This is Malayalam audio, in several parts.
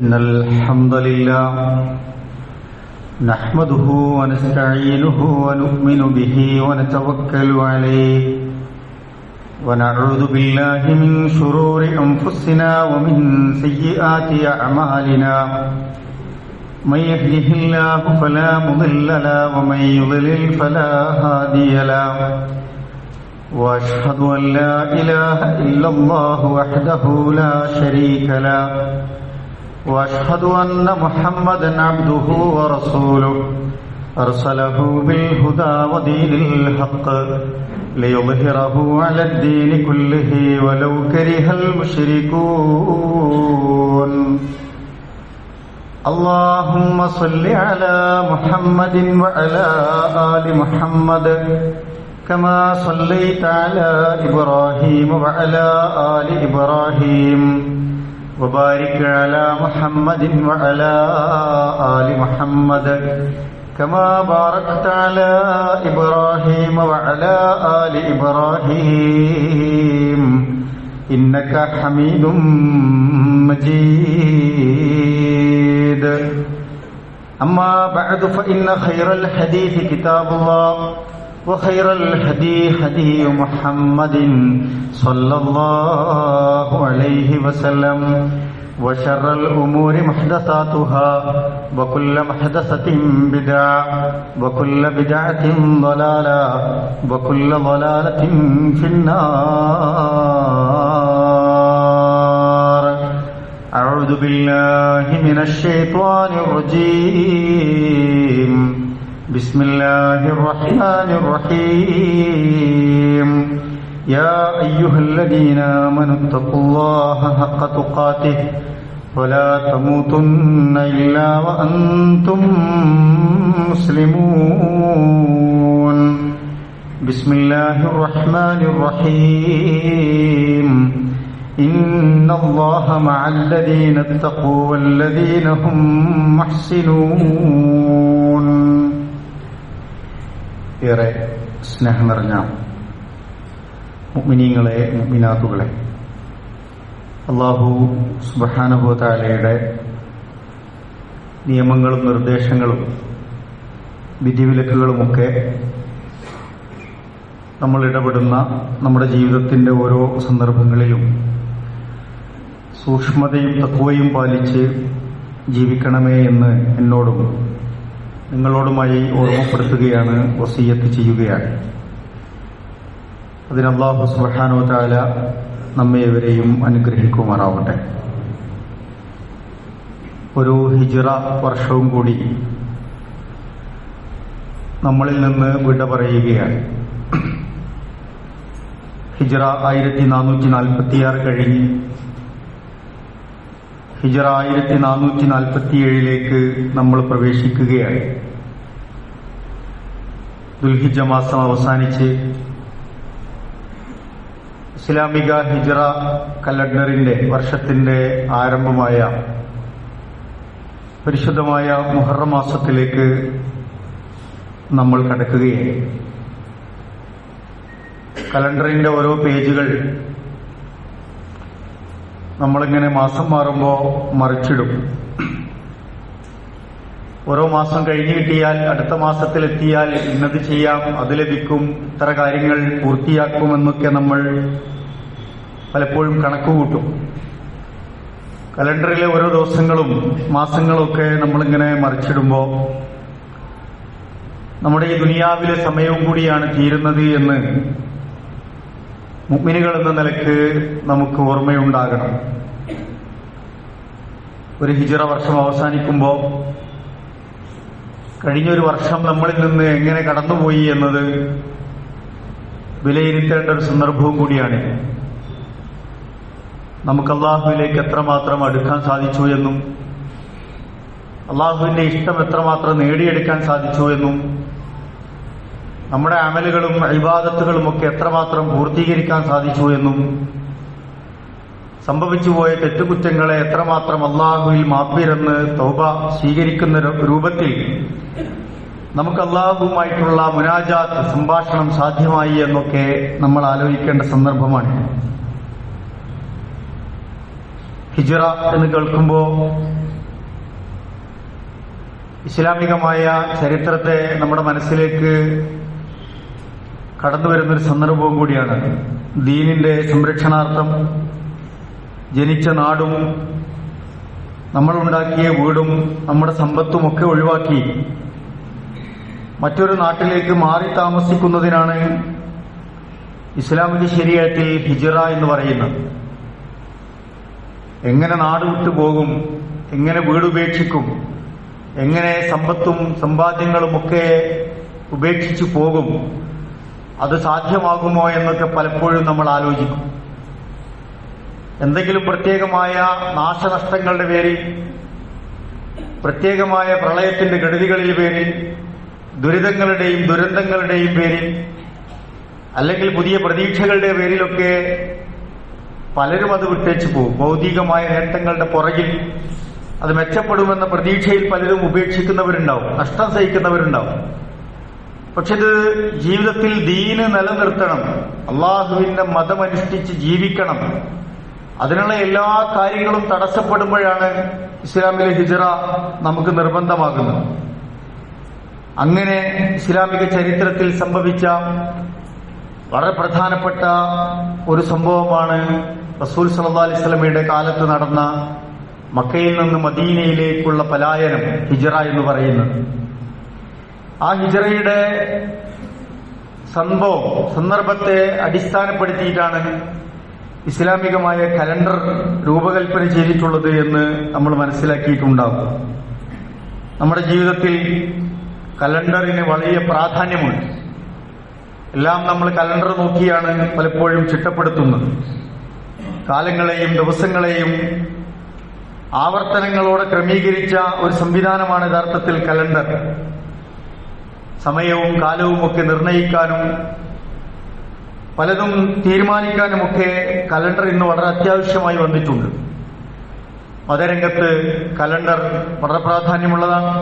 إن الحمد لله نحمده ونستعينه ونؤمن به ونتوكل عليه ونعوذ بالله من شرور أنفسنا ومن سيئات أعمالنا من يهده الله فلا مضل له ومن يضلل فلا هادي له وأشهد أن لا إله إلا الله وحده لا شريك له وأشهد أن محمدا عبده ورسوله أرسله بالهدى ودين الحق ليظهره على الدين كله ولو كره المشركون اللهم صل على محمد وعلى آل محمد كما صليت على إبراهيم وعلى آل إبراهيم وبارك على محمد وعلى آل محمد كما باركت على إبراهيم وعلى آل إبراهيم إنك حميد مجيد أما بعد فإن خير الحديث كتاب الله وخير الهدي هدي محمد صلى الله عليه وسلم وشر الأمور محدثاتها وكل محدثة بدعة وكل بدعة ضلالة وكل ضلالة في النار أعوذ بالله من الشيطان الرجيم بسم الله الرحمن الرحيم يا أيها الذين آمنوا اتقوا الله حق تقاته ولا تموتن إلا وأنتم مسلمون بسم الله الرحمن الرحيم إن الله مع الذين اتقوا والذين هم محسنون ഏറെ സ്നേഹം നിറഞ്ഞ മുഅ്മിനീങ്ങളെ മുഅ്മിനാത്തുകളെ, അല്ലാഹു സുബ്ഹാനഹു വ തആലയുടെ നിയമങ്ങളും നിർദ്ദേശങ്ങളും വിധിവിലക്കുകളുമൊക്കെ നമ്മൾ ഇടപെടുന്ന നമ്മുടെ ജീവിതത്തിൻ്റെ ഓരോ സന്ദർഭങ്ങളിലും സൂക്ഷ്മതയും തഖ്വയും പാലിച്ച് ജീവിക്കണമേ എന്ന് എന്നോടും നിങ്ങളോടുമായി ഓർമ്മപ്പെടുത്തുകയാണ്, വസിയ്യത്ത് ചെയ്യുകയാണ്. അതിന് അല്ലാഹു സുബ്ഹാനഹു വ തആല നമ്മെ ഇവരെയും അനുഗ്രഹിക്കുമാറാവട്ടെ. ഒരു ഹിജ്റ വർഷവും കൂടി നമ്മളിൽ നിന്ന് വിട പറയുകയാണ്. ഹിജ്റ 1446 കഴിഞ്ഞ് ഹിജ്റ 1447 നമ്മൾ പ്രവേശിക്കുകയാണ്. ദുൽഹിജ്ജ മാസം അവസാനിച്ച് ഇസ്ലാമിക ഹിജ്റ കലണ്ടറിന്റെ വർഷത്തിന്റെ ആരംഭമായ പരിശുദ്ധമായ മുഹറം മാസത്തിലേക്ക് നമ്മൾ കടക്കുകയാണ്. കലണ്ടറിന്റെ ഓരോ പേജുകൾ നമ്മളിങ്ങനെ മാസം മാറുമ്പോൾ മറിച്ചിടും. ഓരോ മാസം കഴിഞ്ഞു കിട്ടിയാൽ അടുത്ത മാസത്തിലെത്തിയാൽ ഇന്നത് ചെയ്യാം, അത് ലഭിക്കും, ഇത്ര കാര്യങ്ങൾ പൂർത്തിയാക്കുമെന്നൊക്കെ നമ്മൾ പലപ്പോഴും കണക്കുകൂട്ടും. കലണ്ടറിലെ ഓരോ ദിവസങ്ങളും മാസങ്ങളും ഒക്കെ നമ്മളിങ്ങനെ മറിച്ചിടുമ്പോൾ നമ്മുടെ ഈ ദുനിയാവിലെ സമയവും കൂടിയാണ് തീരുന്നത് എന്ന് മുഅ്മിനുകൾ എന്ന നിലക്ക് നമുക്ക് ഓർമ്മയുണ്ടാകണം. ഒരു ഹിജ്റ വർഷം അവസാനിക്കുമ്പോൾ കഴിഞ്ഞൊരു വർഷം നമ്മളിൽ നിന്ന് എങ്ങനെ കടന്നുപോയി എന്നത് വിലയിരുത്തേണ്ട ഒരു സന്ദർഭവും കൂടിയാണ്. നമുക്ക് അള്ളാഹുവിലേക്ക് എത്രമാത്രം അടുക്കാൻ സാധിച്ചു എന്നും അള്ളാഹുവിന്റെ ഇഷ്ടം എത്രമാത്രം നേടിയെടുക്കാൻ സാധിച്ചു എന്നും നമ്മുടെ അമലുകളും ഇബാദത്തുകളുമൊക്കെ എത്രമാത്രം പൂർത്തീകരിക്കാൻ സാധിച്ചു എന്നും സംഭവിച്ചുപോയ തെറ്റുകുറ്റങ്ങളെ എത്രമാത്രം അള്ളാഹുവിൽ മാപ്പിരന്ന് തൗബ സ്വീകരിക്കുന്ന രൂപത്തിൽ നമുക്ക് അള്ളാഹുവുമായിട്ടുള്ള മുനാജാത്ത് സംഭാഷണം സാധ്യമായി എന്നൊക്കെ നമ്മൾ ആലോചിക്കേണ്ട സന്ദർഭമാണ്. ഹിജ്റ എന്ന് കേൾക്കുമ്പോൾ ഇസ്ലാമികമായ ചരിത്രത്തെ നമ്മുടെ മനസ്സിലേക്ക് കടന്നുവരുന്നൊരു സന്ദർഭവും കൂടിയാണ്. ദീനിന്റെ സംരക്ഷണാർത്ഥം ജനിച്ച നാടും നമ്മളുണ്ടാക്കിയ വീടും നമ്മുടെ സമ്പത്തുമൊക്കെ ഒഴിവാക്കി മറ്റൊരു നാട്ടിലേക്ക് മാറി താമസിക്കുന്നതിനാണ് ഇസ്ലാമിക ശരീഅത്തിൽ ഹിജ്റ എന്ന് പറയുന്നത്. എങ്ങനെ നാട് വിട്ടു പോകും, എങ്ങനെ വീട് ഉപേക്ഷിക്കും, എങ്ങനെ സമ്പത്തും സമ്പാദ്യങ്ങളുമൊക്കെ ഉപേക്ഷിച്ചു പോകും, അത് സാധ്യമാകുമോ എന്നൊക്കെ പലപ്പോഴും നമ്മൾ ആലോചിക്കും. എന്തെങ്കിലും പ്രത്യേകമായ നാശനഷ്ടങ്ങളുടെ പേരിൽ, പ്രത്യേകമായ പ്രളയത്തിന്റെ കെടുതികളിൽ പേരിൽ, ദുരിതങ്ങളുടെയും ദുരന്തങ്ങളുടെയും പേരിൽ, അല്ലെങ്കിൽ പുതിയ പ്രതീക്ഷകളുടെ പേരിലൊക്കെ പലരും അത് വിട്ടേച്ചു പോകും. ഭൗതികമായ നേട്ടങ്ങളുടെ പുറകിൽ അത് മെച്ചപ്പെടുമെന്ന പ്രതീക്ഷയിൽ പലരും ഉപേക്ഷിക്കുന്നവരുണ്ടാവും, നഷ്ടം സഹിക്കുന്നവരുണ്ടാവും. പക്ഷെ ഇത് ജീവിതത്തിൽ ദീന് നിലനിർത്തണം, അള്ളാഹുവിന്റെ മതമനുഷ്ഠിച്ച് ജീവിക്കണം, അതിനുള്ള എല്ലാ കാര്യങ്ങളും തടസ്സപ്പെടുമ്പോഴാണ് ഇസ്ലാമിലെ ഹിജ്റ നമുക്ക് നിർബന്ധമാകുന്നത്. അങ്ങനെ ഇസ്ലാമിക ചരിത്രത്തിൽ സംഭവിച്ച വളരെ പ്രധാനപ്പെട്ട ഒരു സംഭവമാണ് റസൂൽ സല്ലല്ലാഹു അലൈഹി വസല്ലമയുടെ കാലത്ത് നടന്ന മക്കയിൽ നിന്ന് മദീനയിലേക്കുള്ള പലായനം, ഹിജ്റ എന്ന് പറയുന്നത്. ആ ഹിജ്റയുടെ സന്ദർഭത്തെ അടിസ്ഥാനപ്പെടുത്തിയിട്ടാണ് ഇസ്ലാമികമായ കലണ്ടർ രൂപകൽപ്പന ചെയ്തിട്ടുള്ളത് എന്ന് നമ്മൾ മനസ്സിലാക്കിയിട്ടുണ്ടാകും. നമ്മുടെ ജീവിതത്തിൽ കലണ്ടറിന് വലിയ പ്രാധാന്യമുണ്ട്. എല്ലാം നമ്മൾ കലണ്ടർ നോക്കിയാണ് പലപ്പോഴും ചിട്ടപ്പെടുത്തുന്നത്. കാലങ്ങളെയും ദിവസങ്ങളെയും ആവർത്തനങ്ങളോടെ ക്രമീകരിച്ച ഒരു സംവിധാനമാണ് യഥാർത്ഥത്തിൽ കലണ്ടർ. സമയവും കാലവും ഒക്കെ നിർണയിക്കാനും പലതും തീരുമാനിക്കാനുമൊക്കെ കലണ്ടർ ഇന്ന് വളരെ അത്യാവശ്യമായി വന്നിട്ടുണ്ട്. മതരംഗത്ത് കലണ്ടർ വളരെ പ്രാധാന്യമുള്ളതാണ്.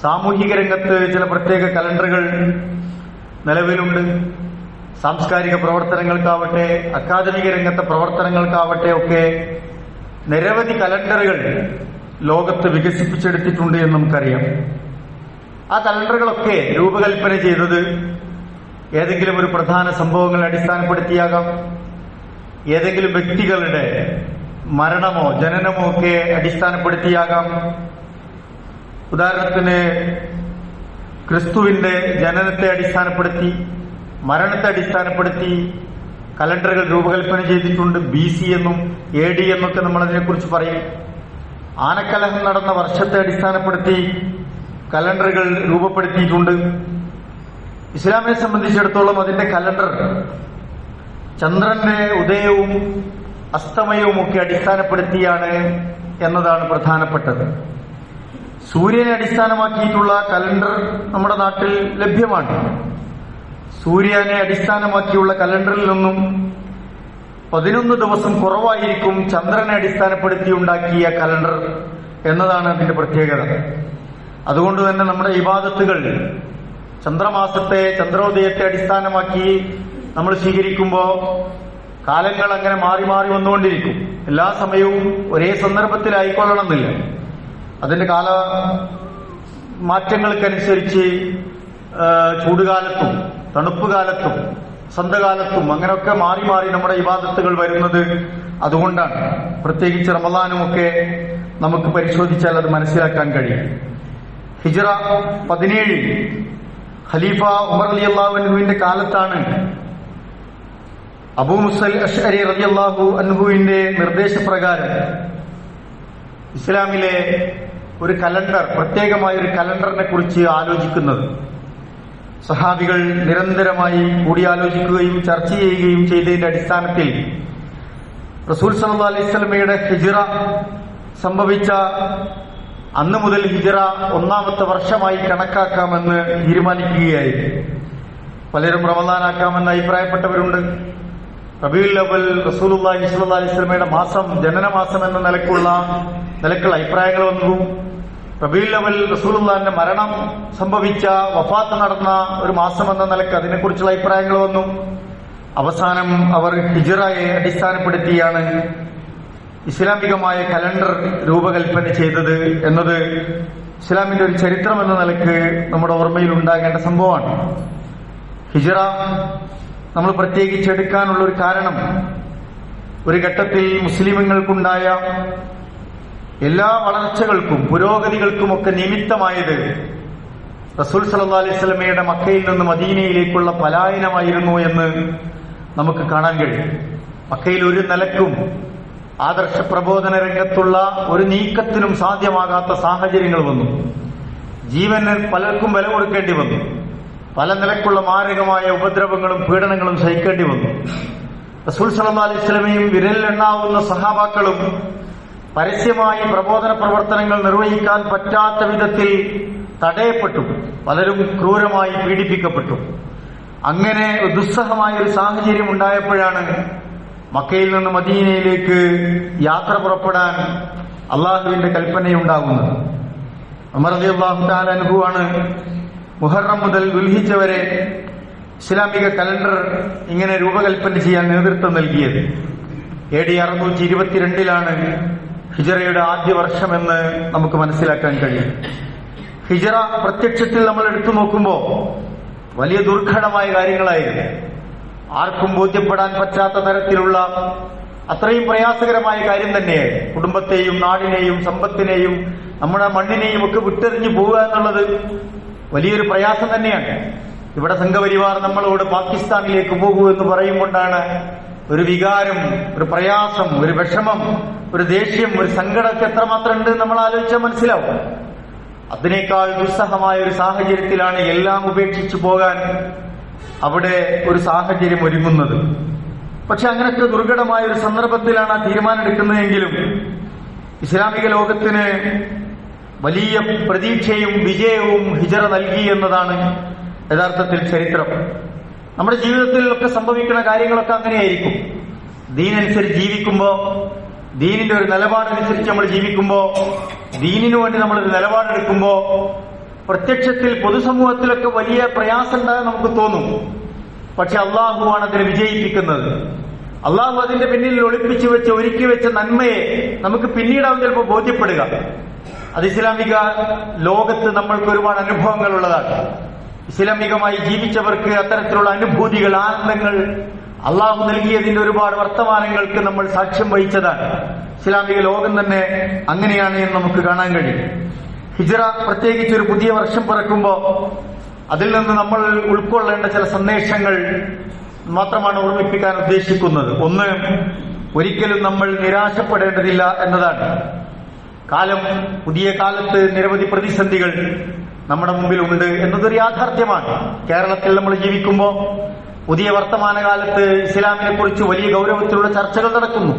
സാമൂഹിക രംഗത്ത് ചില പ്രത്യേക കലണ്ടറുകൾ നിലവിലുണ്ട്. സാംസ്കാരിക പ്രവർത്തനങ്ങൾക്കാവട്ടെ, അക്കാദമിക രംഗത്തെ പ്രവർത്തനങ്ങൾക്കാവട്ടെ ഒക്കെ നിരവധി കലണ്ടറുകൾ ലോകത്ത് വികസിപ്പിച്ചെടുത്തിട്ടുണ്ട് എന്ന് നമുക്കറിയാം. ആ കലണ്ടറുകളൊക്കെ രൂപകൽപ്പന ചെയ്തത് ഏതെങ്കിലും ഒരു പ്രധാന സംഭവങ്ങളെ അടിസ്ഥാനപ്പെടുത്തിയാകാം, ഏതെങ്കിലും വ്യക്തികളുടെ മരണമോ ജനനമോ ഒക്കെ അടിസ്ഥാനപ്പെടുത്തിയാകാം. ഉദാഹരണത്തിന് ക്രിസ്തുവിന്റെ ജനനത്തെ അടിസ്ഥാനപ്പെടുത്തി, മരണത്തെ അടിസ്ഥാനപ്പെടുത്തി കലണ്ടറുകൾ രൂപകൽപ്പന ചെയ്തിട്ടുണ്ട്. BC എന്നും AD എന്നൊക്കെ നമ്മൾ അതിനെക്കുറിച്ച് പറയും. ആനക്കലഹം നടന്ന വർഷത്തെ അടിസ്ഥാനപ്പെടുത്തി കലണ്ടറുകൾ രൂപപ്പെടുത്തിയിട്ടുണ്ട്. ഇസ്ലാമിനെ സംബന്ധിച്ചിടത്തോളം അതിന്റെ കലണ്ടർ ചന്ദ്രന്റെ ഉദയവും അസ്തമയവും ഒക്കെ അടിസ്ഥാനപ്പെടുത്തിയാണ് എന്നതാണ് പ്രധാനപ്പെട്ടത്. സൂര്യനെ അടിസ്ഥാനമാക്കിയിട്ടുള്ള കലണ്ടർ നമ്മുടെ നാട്ടിൽ ലഭ്യമാണ്. സൂര്യനെ അടിസ്ഥാനമാക്കിയുള്ള കലണ്ടറിൽ നിന്നും 11 ദിവസം കുറവായിരിക്കും ചന്ദ്രനെ അടിസ്ഥാനപ്പെടുത്തി ഉണ്ടാക്കിയ കലണ്ടർ എന്നതാണ് അതിന്റെ പ്രത്യേകത. അതുകൊണ്ട് തന്നെ നമ്മുടെ ഇബാദത്തുകൾ ചന്ദ്രമാസത്തെ, ചന്ദ്രോദയത്തെ അടിസ്ഥാനമാക്കി നമ്മൾ സ്വീകരിക്കുമ്പോൾ കാലങ്ങൾ അങ്ങനെ മാറി മാറി വന്നുകൊണ്ടിരിക്കും. എല്ലാ സമയവും ഒരേ സന്ദർഭത്തിലായിക്കൊള്ളണമെന്നില്ല. അതിന്റെ കാല മാറ്റങ്ങൾക്കനുസരിച്ച് ചൂടുകാലത്തും തണുപ്പ് കാലത്തും സന്ധ്യകാലത്തും അങ്ങനെയൊക്കെ മാറി മാറി നമ്മുടെ ഇബാദത്തുകൾ വരുന്നത് അതുകൊണ്ടാണ്. പ്രത്യേകിച്ച് റമദാനുമൊക്കെ നമുക്ക് പരിശോധിച്ചാൽ അത് മനസ്സിലാക്കാൻ കഴിയും. ഹിജ്റ 17 ഖലീഫ ഉമർ റളിയല്ലാഹു അൻഹുവിന്റെ കാലത്താണ് അബൂ മുസൽ അശ്അരി റളിയല്ലാഹു അൻഹുവിന്റെ നിർദ്ദേശപ്രകാരം ഇസ്ലാമിലെ ഒരു കലണ്ടർ, പ്രത്യേകമായ ഒരു കലണ്ടറിനെ കുറിച്ച് ആലോചിക്കുന്നത്. സഹാബികൾ നിരന്തരമായി കൂടിയാലോചിക്കുകയും ചർച്ച ചെയ്യുകയും ചെയ്തതിന്റെ അടിസ്ഥാനത്തിൽ റസൂൽ സല്ലല്ലാഹു അലൈഹി വസല്ലമയുടെ ഹിജ്റ സംഭവിച്ച അന്ന് മുതൽ ഹിജ്റ 1ാമത്തെ വർഷമായി കണക്കാക്കാമെന്ന് തീരുമാനിക്കുകയായിരുന്നു. പലരും റമദാനാക്കാമെന്ന് അഭിപ്രായപ്പെട്ടവരുണ്ട്. റബീഉൽ അവ്വൽ റസൂലുള്ളാഹി സ്വല്ലല്ലാഹു അലൈഹി വസല്ലമയുടെ മാസം, ജനനമാസം എന്ന നിലക്കുള്ള അഭിപ്രായങ്ങൾ വന്നു. റബീഉൽ അവ്വൽ റസൂലുള്ളാഹിന്റെ മരണം സംഭവിച്ച, വഫാത്ത് നടന്ന ഒരു മാസം എന്ന നിലക്ക് അതിനെക്കുറിച്ചുള്ള അഭിപ്രായങ്ങൾ വന്നു. അവസാനം അവർ ഹിജ്റയെ അടിസ്ഥാനപ്പെടുത്തിയാണ് ഇസ്ലാമികമായ കലണ്ടർ രൂപകൽപ്പന ചെയ്തത് എന്നത് ഇസ്ലാമിന്റെ ഒരു ചരിത്രം എന്ന നിലക്ക് നമ്മുടെ ഓർമ്മയിൽ ഉണ്ടാകേണ്ട സംഭവമാണ്. ഹിജ്റ നമ്മൾ പ്രത്യേകിച്ച് എടുക്കാനുള്ള ഒരു കാരണം, ഒരു ഘട്ടത്തിൽ മുസ്ലിമുകൾക്കുണ്ടായ എല്ലാ വളർച്ചകൾക്കും പുരോഗതികൾക്കുമൊക്കെ നിമിത്തമായത് റസൂൽ സല്ലല്ലാഹു അലൈഹി വസല്ലമയുടെ മക്കയിൽ നിന്ന് മദീനയിലേക്കുള്ള പലായനമായിരുന്നു എന്ന് നമുക്ക് കാണാൻ കഴിയും. മക്കയിൽ ഒരു നിലക്കും ആദർശ പ്രബോധന രംഗത്തുള്ള ഒരു നീക്കത്തിനും സാധ്യമാകാത്ത സാഹചര്യങ്ങൾ വന്നു. ജീവന് പലർക്കും വില കൊടുക്കേണ്ടി വന്നു. പല നിലക്കുള്ള മാരകമായ ഉപദ്രവങ്ങളും പീഡനങ്ങളും സഹിക്കേണ്ടി വന്നു. റസൂൽ സല്ലല്ലാഹു അലൈഹി വസല്ലമയും വിരലിലെണ്ണാവുന്ന സഹാബാക്കളും പരസ്യമായി പ്രബോധന പ്രവർത്തനങ്ങൾ നിർവഹിക്കാൻ പറ്റാത്ത വിധത്തിൽ തടയപ്പെട്ടു. പലരും ക്രൂരമായി പീഡിപ്പിക്കപ്പെട്ടു. അങ്ങനെ ദുസ്സഹമായ ഒരു സാഹചര്യം ഉണ്ടായപ്പോഴാണ് മക്കയിൽ നിന്ന് മദീനയിലേക്ക് യാത്ര പുറപ്പെടാൻ അള്ളാഹുവിന്റെ കൽപ്പനയുണ്ടാകുന്നത്. ഉമർ റളിയല്ലാഹു തആല അൻഹു ആണ് മുഹറം മുതൽ ദുൽഹിജ്ജ വരെ ഇസ്ലാമിക കലണ്ടർ ഇങ്ങനെ രൂപകൽപ്പന ചെയ്യാൻ നേതൃത്വം നൽകിയത്. AD 622 ഹിജ്റയുടെ ആദ്യ വർഷമെന്ന് നമുക്ക് മനസ്സിലാക്കാൻ കഴിയും. ഹിജ്റ പ്രത്യക്ഷത്തിൽ നമ്മൾ എടുത്തു നോക്കുമ്പോൾ വലിയ ദുർഘടമായ കാര്യങ്ങളായിരുന്നു. ആർക്കും ബോധ്യപ്പെടാൻ പറ്റാത്ത തരത്തിലുള്ള അത്രയും പ്രയാസകരമായ കാര്യം തന്നെയായിരുന്നു. കുടുംബത്തെയും നാടിനെയും സമ്പത്തിനെയും നമ്മുടെ മണ്ണിനെയും ഒക്കെ വിട്ടെറിഞ്ഞു പോവുക എന്നുള്ളത് വലിയൊരു പ്രയാസം തന്നെയാണ്. ഇവിടെ സംഘപരിവാർ നമ്മളോട് പാകിസ്ഥാനിലേക്ക് പോകൂ എന്ന് പറയുമ്പോണ്ടാണ് ഒരു വികാരം, ഒരു പ്രയാസം, ഒരു വിഷമം, ഒരു ദേഷ്യം, ഒരു സങ്കടമൊക്കെ എത്രമാത്രം ഉണ്ട് നമ്മൾ ആലോചിച്ചാൽ മനസ്സിലാവും. അതിനേക്കാൾ ദുസ്സഹമായ ഒരു സാഹചര്യത്തിലാണ് എല്ലാം ഉപേക്ഷിച്ചു പോകാൻ അവിടെ ഒരു സാഹചര്യം ഒരുങ്ങുന്നത്. പക്ഷെ അങ്ങനത്തെ ദുർഘടമായ ഒരു സന്ദർഭത്തിലാണ് ആ തീരുമാനം എടുക്കുന്നതെങ്കിലും ഇസ്ലാമിക ലോകത്തിന് വലിയ പ്രതീക്ഷയും വിജയവും ഹിജ്റ നൽകി എന്നതാണ് യഥാർത്ഥത്തിൽ ചരിത്രം. നമ്മുടെ ജീവിതത്തിലൊക്കെ സംഭവിക്കുന്ന കാര്യങ്ങളൊക്കെ അങ്ങനെയായിരിക്കും. ദീനനുസരിച്ച് ജീവിക്കുമ്പോൾ, ദീനിന്റെ ഒരു നിലപാടനുസരിച്ച് നമ്മൾ ജീവിക്കുമ്പോൾ, ദീനിനു വേണ്ടി നമ്മളൊരു നിലപാടെടുക്കുമ്പോൾ പ്രത്യക്ഷത്തിൽ പൊതുസമൂഹത്തിലൊക്കെ വലിയ പ്രയാസം ഉണ്ടാകാൻ നമുക്ക് തോന്നും. പക്ഷെ അള്ളാഹുവാണ് അതിനെ വിജയിപ്പിക്കുന്നത്. അള്ളാഹു അതിന്റെ പിന്നിൽ ഒളിപ്പിച്ചു വെച്ച് ഒരുക്കി വെച്ച നന്മയെ നമുക്ക് പിന്നീടാവും ചിലപ്പോൾ ബോധ്യപ്പെടുക. അത് ഇസ്ലാമിക ലോകത്ത് നമ്മൾക്ക് ഒരുപാട് അനുഭവങ്ങൾ ഉള്ളതാണ്. ഇസ്ലാമികമായി ജീവിച്ചവർക്ക് അത്തരത്തിലുള്ള അനുഭൂതികൾ, ആനന്ദങ്ങൾ അള്ളാഹു നൽകിയതിന്റെ ഒരുപാട് വർത്തമാനങ്ങൾക്ക് നമ്മൾ സാക്ഷ്യം വഹിച്ചതാണ്. ഇസ്ലാമിക ലോകം തന്നെ അങ്ങനെയാണ് എന്ന് നമുക്ക് കാണാൻ കഴിയും. ഹിജ്റ പ്രത്യേകിച്ച് ഒരു പുതിയ വർഷം പിറക്കുമ്പോൾ അതിൽ നിന്ന് നമ്മൾ ഉൾക്കൊള്ളേണ്ട ചില സന്ദേശങ്ങൾ മാത്രമാണ് ഓർമ്മിപ്പിക്കാൻ ഉദ്ദേശിക്കുന്നത്. ഒന്ന്, ഒരിക്കലും നമ്മൾ നിരാശപ്പെടേണ്ടതില്ല എന്നതാണ്. പുതിയ കാലത്ത് നിരവധി പ്രതിസന്ധികൾ നമ്മുടെ മുമ്പിലുണ്ട് എന്നതൊരു യാഥാർത്ഥ്യമാണ്. കേരളത്തിൽ നമ്മൾ ജീവിക്കുമ്പോൾ പുതിയ വർത്തമാനകാലത്ത് ഇസ്ലാമിനെ കുറിച്ച് വലിയ ഗൗരവത്തിലുള്ള ചർച്ചകൾ നടക്കുന്നു.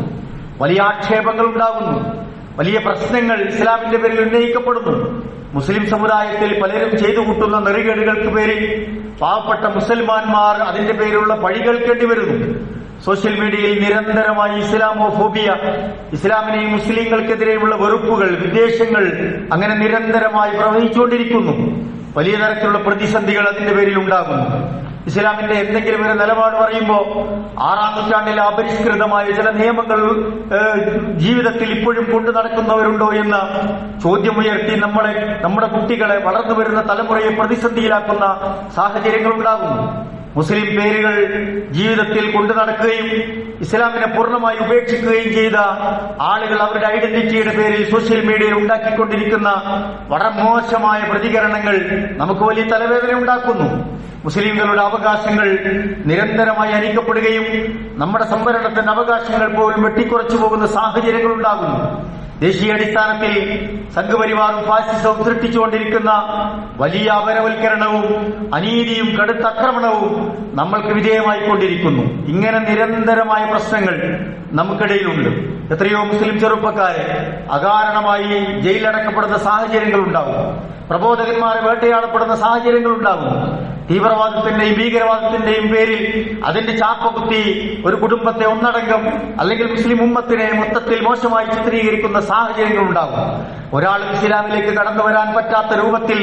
വലിയ ആക്ഷേപങ്ങൾ ഉണ്ടാകുന്നു. വലിയ പ്രശ്നങ്ങൾ ഇസ്ലാമിന്റെ പേരിൽ ഉന്നയിക്കപ്പെടുന്നു. മുസ്ലിം സമുദായത്തിൽ പലരും ചെയ്തു കൂട്ടുന്ന നെറികേടുകൾക്ക് പേരിൽ പാവപ്പെട്ട മുസൽമാന്മാർ അതിന്റെ പേരിലുള്ള പഴി കേൾക്കേണ്ടി വരുന്നു. സോഷ്യൽ മീഡിയയിൽ നിരന്തരമായി ഇസ്ലാമോഫോബിയ, ഇസ്ലാമിനെയും മുസ്ലിങ്ങൾക്കെതിരെയുള്ള വെറുപ്പുകൾ, വിദ്വേഷങ്ങൾ അങ്ങനെ നിരന്തരമായി പ്രവഹിച്ചുകൊണ്ടിരിക്കുന്നു. വലിയ തരത്തിലുള്ള പ്രതിസന്ധികൾ അതിന്റെ പേരിൽ ഉണ്ടാകുന്നു. ഇസ്ലാമിന്റെ എന്തെങ്കിലും ഒരു നിലപാട് പറയുമ്പോൾ 6-ാം നൂറ്റാണ്ടിൽ അപരിഷ്കൃതമായ ചില നിയമങ്ങൾ ജീവിതത്തിൽ ഇപ്പോഴും കൊണ്ടു നടക്കുന്നവരുണ്ടോ എന്ന ചോദ്യമുയർത്തി നമ്മുടെ കുട്ടികളെ, വളർന്നു വരുന്ന തലമുറയെ പ്രതിസന്ധിയിലാക്കുന്ന സാഹചര്യങ്ങൾ ഉണ്ടാകുന്നു. മുസ്ലിം പേരുകൾ ജീവിതത്തിൽ കൊണ്ടു നടക്കുകയും ഇസ്ലാമിനെ പൂർണ്ണമായി ഉപേക്ഷിക്കുകയും ചെയ്ത ആളുകൾ അവരുടെ ഐഡന്റിറ്റിയുടെ പേരിൽ സോഷ്യൽ മീഡിയയിൽ ഉണ്ടാക്കിക്കൊണ്ടിരിക്കുന്ന വളരെ മോശമായ പ്രതികരണങ്ങൾ നമുക്ക് വലിയ തലവേദന ഉണ്ടാക്കുന്നു. മുസ്ലിംകളുടെ അവകാശങ്ങൾ നിരന്തരമായി ഹനിക്കപ്പെടുകയും നമ്മുടെ സംവരണത്തിന്റെ അവകാശങ്ങൾ പോലും വെട്ടിക്കുറച്ചു പോകുന്ന സാഹചര്യങ്ങൾ ഉണ്ടാകുന്നു. ദേശീയാടിസ്ഥാനത്തിൽ സംഘപരിവാറും ഫാസിസവും സൃഷ്ടിച്ചുകൊണ്ടിരിക്കുന്ന വലിയ അപരവൽക്കരണവും അനീതിയും കടുത്ത ആക്രമണവും നമ്മൾക്ക് വിധേയമായിക്കൊണ്ടിരിക്കുന്നു. ഇങ്ങനെ നിരന്തരമായ പ്രശ്നങ്ങൾ നമുക്കിടയിലുണ്ട്. എത്രയോ മുസ്ലിം ചെറുപ്പക്കാരെ അകാരണമായി ജയിലടക്കപ്പെടുന്ന സാഹചര്യങ്ങൾ ഉണ്ടാവും. പ്രബോധകന്മാരെ വേട്ടയാടപ്പെടുന്ന സാഹചര്യങ്ങൾ ഉണ്ടാകും. തീവ്രവാദത്തിന്റെയും ഭീകരവാദത്തിന്റെയും പേരിൽ അതിന്റെ ചാപ്പകുത്തി ഒരു കുടുംബത്തെ ഒന്നടങ്കം അല്ലെങ്കിൽ മുസ്ലിം ഉമ്മത്തിനെ മൊത്തത്തിൽ മോശമായി ചിത്രീകരിക്കുന്ന സാഹചര്യങ്ങൾ ഉണ്ടാകും. ഒരാൾ ഇസ്ലാമിലേക്ക് കടന്നു വരാൻ പറ്റാത്ത രൂപത്തിൽ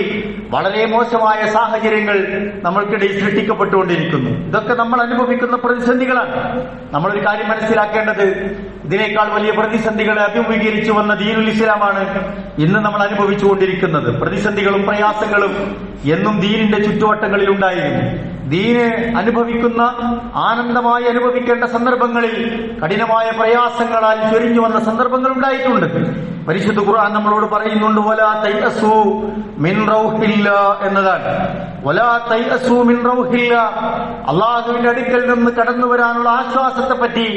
വളരെ മോശമായ സാഹചര്യങ്ങൾ നമ്മൾക്കിടയിൽ സൃഷ്ടിക്കപ്പെട്ടുകൊണ്ടിരിക്കുന്നു. ഇതൊക്കെ നമ്മൾ അനുഭവിക്കുന്ന പ്രതിസന്ധികളാണ്. നമ്മളൊരു കാര്യം മനസ്സിലാക്കേണ്ടത്, ഇതിനേക്കാൾ വലിയ പ്രതിസന്ധികളെ അഭിമുഖീകരിച്ചു വന്ന ദീനുൽ ഇസ്ലാമാണ് ഇന്ന് നമ്മൾ അനുഭവിച്ചുകൊണ്ടിരിക്കുന്നത്. പ്രതിസന്ധികളും പ്രയാസങ്ങളും എന്നും ദീനിന്റെ ചുറ്റുവട്ടങ്ങളിൽ ഉണ്ടായിരുന്നു. ദീന് അനുഭവിക്കുന്ന, ആനന്ദമായി അനുഭവിക്കേണ്ട സന്ദർഭങ്ങളിൽ കഠിനമായ പ്രയാസങ്ങളാൽ ചൊരിഞ്ഞു വന്ന സന്ദർഭങ്ങൾ ഉണ്ടായിട്ടുണ്ട്. പരിശുദ്ധ ഖുർആൻ നമ്മളോട് പറയുന്നുണ്ട്, വലാ തൈഅസൂ മിൻ റൗഹില്ലാ എന്നതാണ്. വലാ തൈഅസൂ മിൻ റൗഹില്ലാ, അള്ളാഹുവിന്റെ അടുക്കൽ നിന്ന് കടന്നു വരാനുള്ള ആശ്വാസത്തെ പറ്റി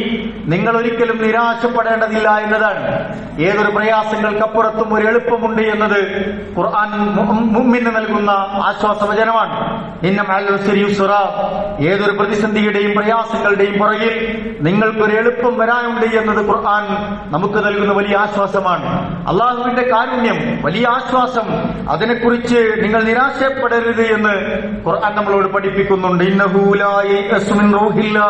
നിങ്ങൾ ഒരിക്കലും നിരാശപ്പെടേണ്ടതില്ല എന്നതാണ്. ഏതൊരു പ്രയാസങ്ങൾക്കപ്പുറത്തും ഒരു എളുപ്പമുണ്ട് എന്നത് ഖുർആൻ മുഅ്മിന് നൽകുന്ന ആശ്വാസവചനമാണ്. ഇന്ന മഅൽ ഉസ്രി യുസ്റാ, ഏതൊരു പ്രതിസന്ധിയുടെയും പ്രയാസങ്ങളുടെയും പുറകിൽ നിങ്ങൾക്കൊരു എളുപ്പം വരാനുണ്ട് എന്നത് ഖുർആൻ നമുക്ക് നൽകുന്ന വലിയ ആശ്വാസമാണ്. അള്ളാഹുവിന്റെ കാരുണ്യം, വലിയ ആശ്വാസം, അതിനെക്കുറിച്ച് നിങ്ങൾ നിരാശപ്പെടരുത് എന്ന് ഖുർആൻ നമ്മളോട് പഠിപ്പിക്കുന്നുണ്ട്. ഇന്നഹു ലാ യഅ്സു മിൻ റൂഹില്ലാ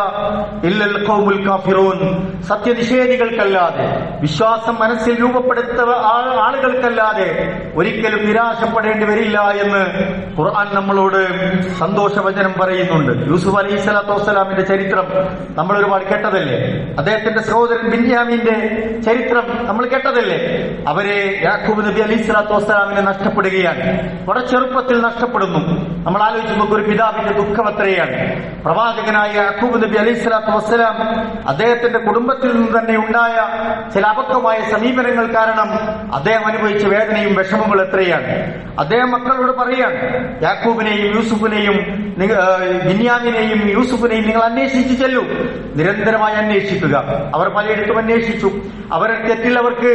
ഇല്ലൽ ഖൗമുൽ കാഫിറൂൻ, സത്യനിഷേധികൾക്കല്ലാതെ, വിശ്വാസം മനസ്സിൽ രൂപപ്പെടുത്ത ആളുകൾക്കല്ലാതെ ഒരിക്കലും നിരാശപ്പെടേണ്ടി വരില്ല എന്ന് ഖുർആൻ നമ്മളോട് സന്തോഷവചനം പറയുന്നുണ്ട്. യൂസുഫ് അലൈഹിസ്സലാത്തു വസ്സലാമിന്റെ ചരിത്രം നമ്മൾ ഒരുപാട് കേട്ടതല്ലേ? അദ്ദേഹത്തിന്റെ സഹോദരൻ ബിന്യാമീന്റെ ചരിത്രം നമ്മൾ കേട്ടതല്ലേ? അവരെ യാക്കൂബ് നബി അലൈഹിസ്സലാത്തു വസ്സലാമിനെ നഷ്ടപ്പെടുകയാണ്. വളരെ ചെറുപ്പത്തിൽ നഷ്ടപ്പെടുന്നു. നമ്മൾ ആലോചിച്ച് നോക്കുക, ഒരു പിതാവിന്റെ ദുഃഖം എത്രയാണ്. പ്രവാചകനായ യാക്കൂബ് നബി അലൈഹിസ്സലാത്തു വസ്സലാം അദ്ദേഹത്തിന്റെ കുടുംബത്തിൽ നിന്ന് തന്നെ ഉണ്ടായ ചില അപക്വമായ സമീപനങ്ങൾ കാരണം അദ്ദേഹം അനുഭവിച്ച വേദനയും വിഷമങ്ങളും എത്രയാണ്. അദ്ദേഹം മക്കളോട് പറയാണ്, യാക്കൂബിനെയും യൂസുഫിനെയും ബിന്യാമിനെയും യൂസുഫിനെയും നിങ്ങൾ അന്വേഷിച്ചു ചെല്ലൂ, നിരന്തരമായി അന്വേഷിക്കുക. അവർ പലയിടത്തും അന്വേഷിച്ചു. അവരുടെ തെറ്റിൽ അവർക്ക്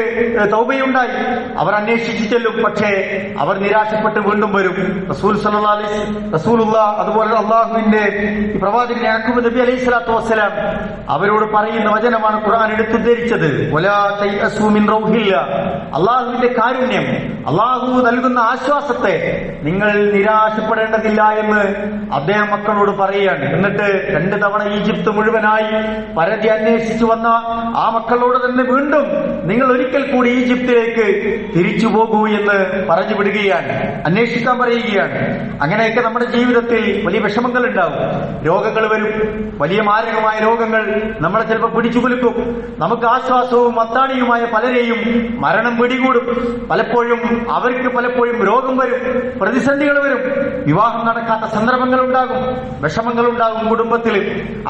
തൗബയുണ്ടായി. അവർ അന്വേഷിച്ചു ചെല്ലും. പക്ഷേ അവർ നിരാശപ്പെട്ട് വീണ്ടും വരും. റസൂലുള്ള അതുപോലെ അള്ളാഹുവിന്റെ പ്രവാചകൻ യാക്കൂബ് നബി അലൈഹിസ്സലാത്തു വസ്സലാം അവരോട് പറയുന്ന വചനമാണ് ഖുർആൻ എടുത്തുദ്ധരിച്ചത്. വലാ തൈഅസൂ മിൻ റൗഹില്ലാ, അള്ളാഹുവിന്റെ കാരുണ്യം, അള്ളാഹു നൽകുന്ന ആശ്വാസത്തെ നിങ്ങൾ നിരാശപ്പെടേണ്ടതില്ല എന്ന് അദ്ദേഹം മക്കളോട് പറയുകയാണ്. എന്നിട്ട് 2 തവണ ഈജിപ്ത് മുഴുവനായി പരതി അന്വേഷിച്ചു വന്ന ആ മക്കളോട് തന്നെ വീണ്ടും നിങ്ങൾ ഒരിക്കൽ കൂടി ഈജിപ്തിലേക്ക് തിരിച്ചു പോകൂ എന്ന് പറഞ്ഞു വിടുകയാണ്, അന്വേഷിക്കാൻ പറയുകയാണ്. അങ്ങനെയൊക്കെ നമ്മുടെ ജീവിതത്തിൽ വലിയ വിഷമങ്ങൾ ഉണ്ടാവും, രോഗങ്ങൾ വരും. വലിയ മാരകമായ രോഗങ്ങൾ നമ്മളെ ചിലപ്പോൾ പിടിച്ചു കുലുക്കും. നമുക്ക് ആശ്വാസവും അത്താണിയുമായ പലരെയും മരണം പിടികൂടും. പലപ്പോഴും രോഗം വരും, പ്രതിസന്ധികൾ വരും, വിവാഹം നടക്കാത്ത സന്ദർഭങ്ങൾ ഉണ്ടാകും, വിഷമങ്ങൾ ഉണ്ടാകും കുടുംബത്തിൽ.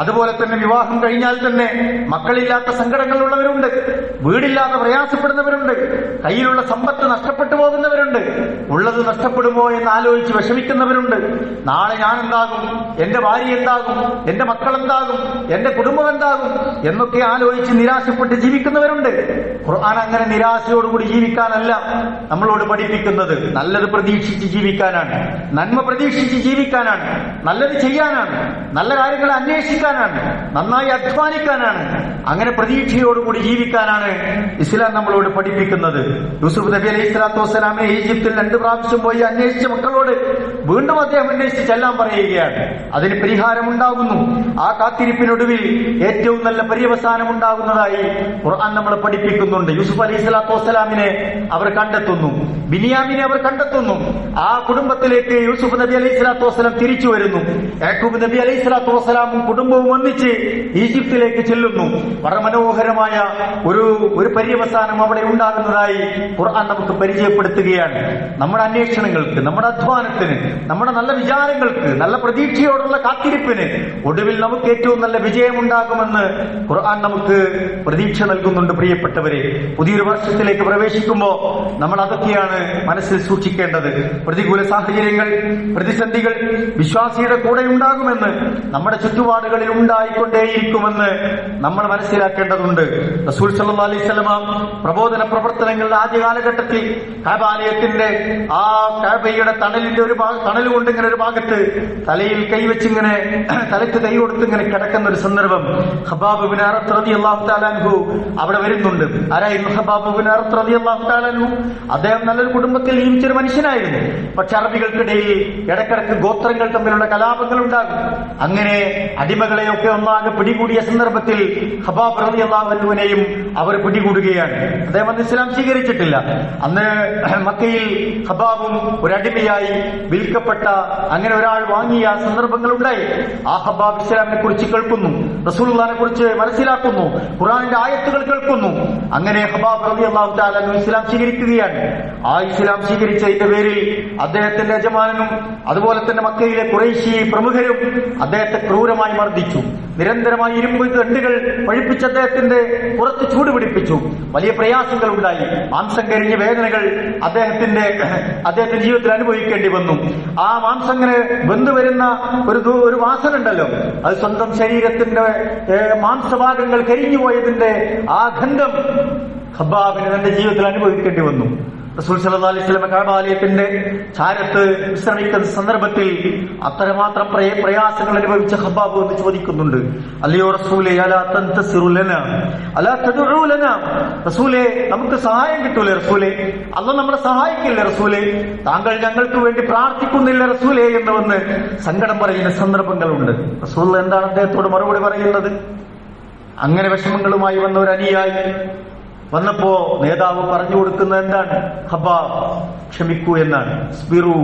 അതുപോലെ തന്നെ വിവാഹം കഴിഞ്ഞാൽ തന്നെ മക്കളില്ലാത്ത സങ്കടങ്ങളുള്ളവരുണ്ട്, വീടില്ലാതെ പ്രയാസപ്പെടുന്നവരുണ്ട്, കയ്യിലുള്ള സമ്പത്ത് നഷ്ടപ്പെട്ടു പോകുന്നവരുണ്ട്, ഉള്ളത് നഷ്ടപ്പെടുമോ എന്ന് ആലോചിച്ച് വിഷമിക്കുന്നവരുണ്ട്. നാളെ ഞാൻ എന്താകും, എന്റെ ഭാര്യ എന്താകും, എന്റെ മക്കൾ എന്താകും, എന്റെ കുടുംബം എന്താകും എന്നൊക്കെ ആലോചിച്ച് നിരാശപ്പെട്ട് ജീവിക്കുന്നവരുണ്ട്. ഖുർആൻ അങ്ങനെ നിരാശയോടുകൂടി ജീവിക്കാനല്ല നമ്മളോട് പഠിപ്പിക്കുന്നത്. നല്ലത് പ്രതീക്ഷിച്ച് ജീവിക്കാനാണ്, നന്മ പ്രതീക്ഷിച്ച് ജീവിക്കാനാണ്, നല്ലത് ചെയ്യാനാണ്, നല്ല കാര്യങ്ങളെ അന്വേഷിക്കാനാണ്, നന്നായി അധ്വാനിക്കാനാണ്. അങ്ങനെ പ്രതീക്ഷയോടുകൂടി ജീവിക്കാനാണ് ഇസ്ലാം നമ്മളോട് പഠിപ്പിക്കുന്നത്. യൂസുഫ് നബി അലൈഹി സ്വലാത്തു വസ്സലാമിനെ ഈജിപ്തിൽ 2 പ്രാവശ്യം പോയി അന്വേഷിച്ച മക്കളോട് വീണ്ടും അദ്ദേഹം അന്വേഷിച്ച് ചെല്ലാൻ പറയുകയാണ്. അതിന് പരിഹാരമുണ്ടാകുന്നു. ആ കാത്തിരിപ്പിനൊടുവിൽ ഏറ്റവും നല്ല പര്യവസാനം ഉണ്ടാകുന്നതായി ഖുർആൻ നമ്മളെ പഠിപ്പിക്കുന്നുണ്ട്. യൂസുഫ് അലൈഹി സ്വലാത്തു വസ്സലാമിനെ അവർ കണ്ടെത്തുന്നു, ബിനിയാമിനെ അവർ കണ്ടെത്തുന്നു. ആ കുടുംബത്തിലേക്ക് യൂസുഫ് നബി അലൈഹി സ്വലാത്തു വസ്സലാം തിരിച്ചു വരുന്നു. യാക്കൂബ് നബി അലൈഹി സ്വലാത്തു വസ്സലാമും കുടുംബവും ഒന്നിച്ച് ഈജിപ്തിലേക്ക് ചെല്ലുന്നു. വളരെ മനോഹരമായ ഒരു പര്യവസാനം അവിടെ ഉണ്ടാകുന്നതായി ഖുർആൻ നമുക്ക് പരിചയപ്പെടുത്തുകയാണ്. നമ്മുടെ അന്വേഷണങ്ങൾക്ക്, നമ്മുടെ അധ്വാനത്തിന്, നമ്മുടെ നല്ല വിചാരങ്ങൾക്ക്, നല്ല പ്രതീക്ഷയോടുള്ള കാത്തിരിപ്പിന് ഒടുവിൽ നമുക്ക് ഏറ്റവും നല്ല വിജയമുണ്ടാകുമെന്ന് ഖുർആൻ നമുക്ക് പ്രതീക്ഷ നൽകുന്നുണ്ട്. പ്രിയപ്പെട്ടവരെ, പുതിയൊരു വർഷത്തിലേക്ക് പ്രവേശിക്കുമ്പോൾ നമ്മൾ അതൊക്കെയാണ് മനസ്സിൽ സൂക്ഷിക്കേണ്ടത്. പ്രതികൂല സാഹചര്യങ്ങൾ, പ്രതിസന്ധികൾ വിശ്വാസിയുടെ കൂടെ ഉണ്ടാകുമെന്ന്, നമ്മുടെ ചുറ്റുപാടുകളിൽ ഉണ്ടായിക്കൊണ്ടേയിരിക്കുമെന്ന് നമ്മൾ മനസ്സിലാക്കേണ്ടതുണ്ട്. റസൂൽ സല്ലല്ലാഹു അലൈഹി വസല്ലം പ്രബോധന പ്രവർത്തനങ്ങളുടെ ആദ്യ കാലഘട്ടത്തിൽ കഅബാലയത്തിന്റെ ആ കഅബയുടെ തണൽ കൊണ്ട് ഇങ്ങനെ ഒരു ഭാഗത്ത് തലയിൽ കൈവച്ചിങ്ങനെ തലയ്ക്ക് കൈ കൊടുത്ത് ഇങ്ങനെ കിടക്കുന്ന ഒരു സന്ദർഭം ഖബാബ് ഇബ്നു അറത്ത് റളിയല്ലാഹു തആല അൻഹു അവിടെ വരുന്നുണ്ട്. ആരായിരുന്നു ഖബാബ് ഇബ്നു അറത്ത് റളിയല്ലാഹു തആല അൻഹു? അദ്ദേഹം നല്ലൊരു കുടുംബത്തിൽ ജീവിച്ചൊരു മനുഷ്യനായിരുന്നു. പക്ഷെ അറബികൾക്കിടയിൽ ഇടക്കിടക്ക് ഗോത്രങ്ങൾ തമ്മിലുള്ള കലാപങ്ങൾ ഉണ്ടാകും. അങ്ങനെ അടിമകളെയൊക്കെ ഒന്നാകെ പിടികൂടിയ സന്ദർഭത്തിൽ ഖബാബ് റളിയല്ലാഹു അൻഹുവിനെയും അവർ പിടികൂടുകയാണ്. അദ്ദേഹം അന്ന് ഇസ്ലാം സ്വീകരിച്ചിട്ടില്ല. അന്ന് മക്കയിൽ ഹബാബും ഒരു അടിമയായി വിൽക്കപ്പെട്ട അങ്ങനെ ഒരാൾ വാങ്ങിയ സന്ദർഭങ്ങൾ ഉണ്ടായി. ആ ഹബാബ് ഇസ്ലാമിനെ കുറിച്ച് കേൾക്കുന്നു, റസൂലുള്ളാഹിനെ കുറിച്ച് മനസ്സിലാക്കുന്നു, ഖുർആനിന്റെ ആയത്തുകൾ കേൾക്കുന്നു. അങ്ങനെ ഹബാബ് റളിയല്ലാഹു തആല അൻഹു ഇസ്ലാം സ്വീകരിക്കുകയാണ്. ആ ഇസ്ലാം സ്വീകരിച്ചതിന്റെ പേരിൽ അദ്ദേഹത്തിന്റെ യജമാനനും അതുപോലെ തന്നെ മക്കയിലെ ഖുറൈശി പ്രമുഖരും അദ്ദേഹത്തെ ക്രൂരമായി മർദ്ദിച്ചു. നിരന്തരമായി ഇരുമ്പ് ദണ്ഡുകൾ പഴിപ്പിച്ച് അദ്ദേഹത്തിന്റെ പുറത്ത് ചൂട് പിടിപ്പിച്ചു. വലിയ പ്രയാസങ്ങൾ ഉണ്ടായി. മാംസം കരിഞ്ഞ വേദനകൾ അദ്ദേഹത്തിന്റെ ജീവിതത്തിൽ അനുഭവിക്കേണ്ടി വന്നു. ആ മാംസം അങ്ങനെ ബന്ധുവരുന്ന ഒരു വാസന ഉണ്ടല്ലോ, അത് സ്വന്തം ശരീരത്തിന്റെ മാംസഭാഗങ്ങൾ കരിഞ്ഞുപോയതിന്റെ ആ ഗന്ധം ഹബ്ബാബിന് തന്റെ ജീവിതത്തിൽ അനുഭവിക്കേണ്ടി വന്നു. റസൂൽ സല്ലല്ലാഹു അലൈഹി വസല്ലം കഅബാലയത്തിന്റെ ചാരത്ത് വിശ്രമിക്കുന്ന സന്ദർഭത്തിൽ അത്രമാത്രം പ്രയാസങ്ങൾ അനുഭവിച്ച ഹബ്ബാബ് എന്ന് ചോദിക്കുന്നുണ്ട്, അല്ലയോ റസൂലേ അലാ തൻതസിറു ലനാ അലാ തദ്ഉ ലനാ, റസൂലേ നമുക്ക് സഹായം കിട്ടൂലേ റസൂലേ, അല്ലാഹു നമ്മളെ സഹായിക്കില്ലേ റസൂലേ, താങ്കൾ ഞങ്ങൾക്ക് വേണ്ടി പ്രാർത്ഥിക്കുന്നില്ല റസൂലേ എന്ന് വന്ന് സങ്കടം പറയുന്ന സന്ദർഭങ്ങളുണ്ട്. റസൂൽ എന്താണ് അദ്ദേഹത്തോട് മറുപടി പറയുന്നത്? അങ്ങനെ വിഷമങ്ങളുമായി വന്ന ഒരു അനുയായി വന്നപ്പോ നേതാവ് പറഞ്ഞു കൊടുക്കുന്നത് എന്താണ്? ഹബ്ബാബ് ക്ഷമിക്കൂ എന്നാണ്. ഇസ്ബിറു,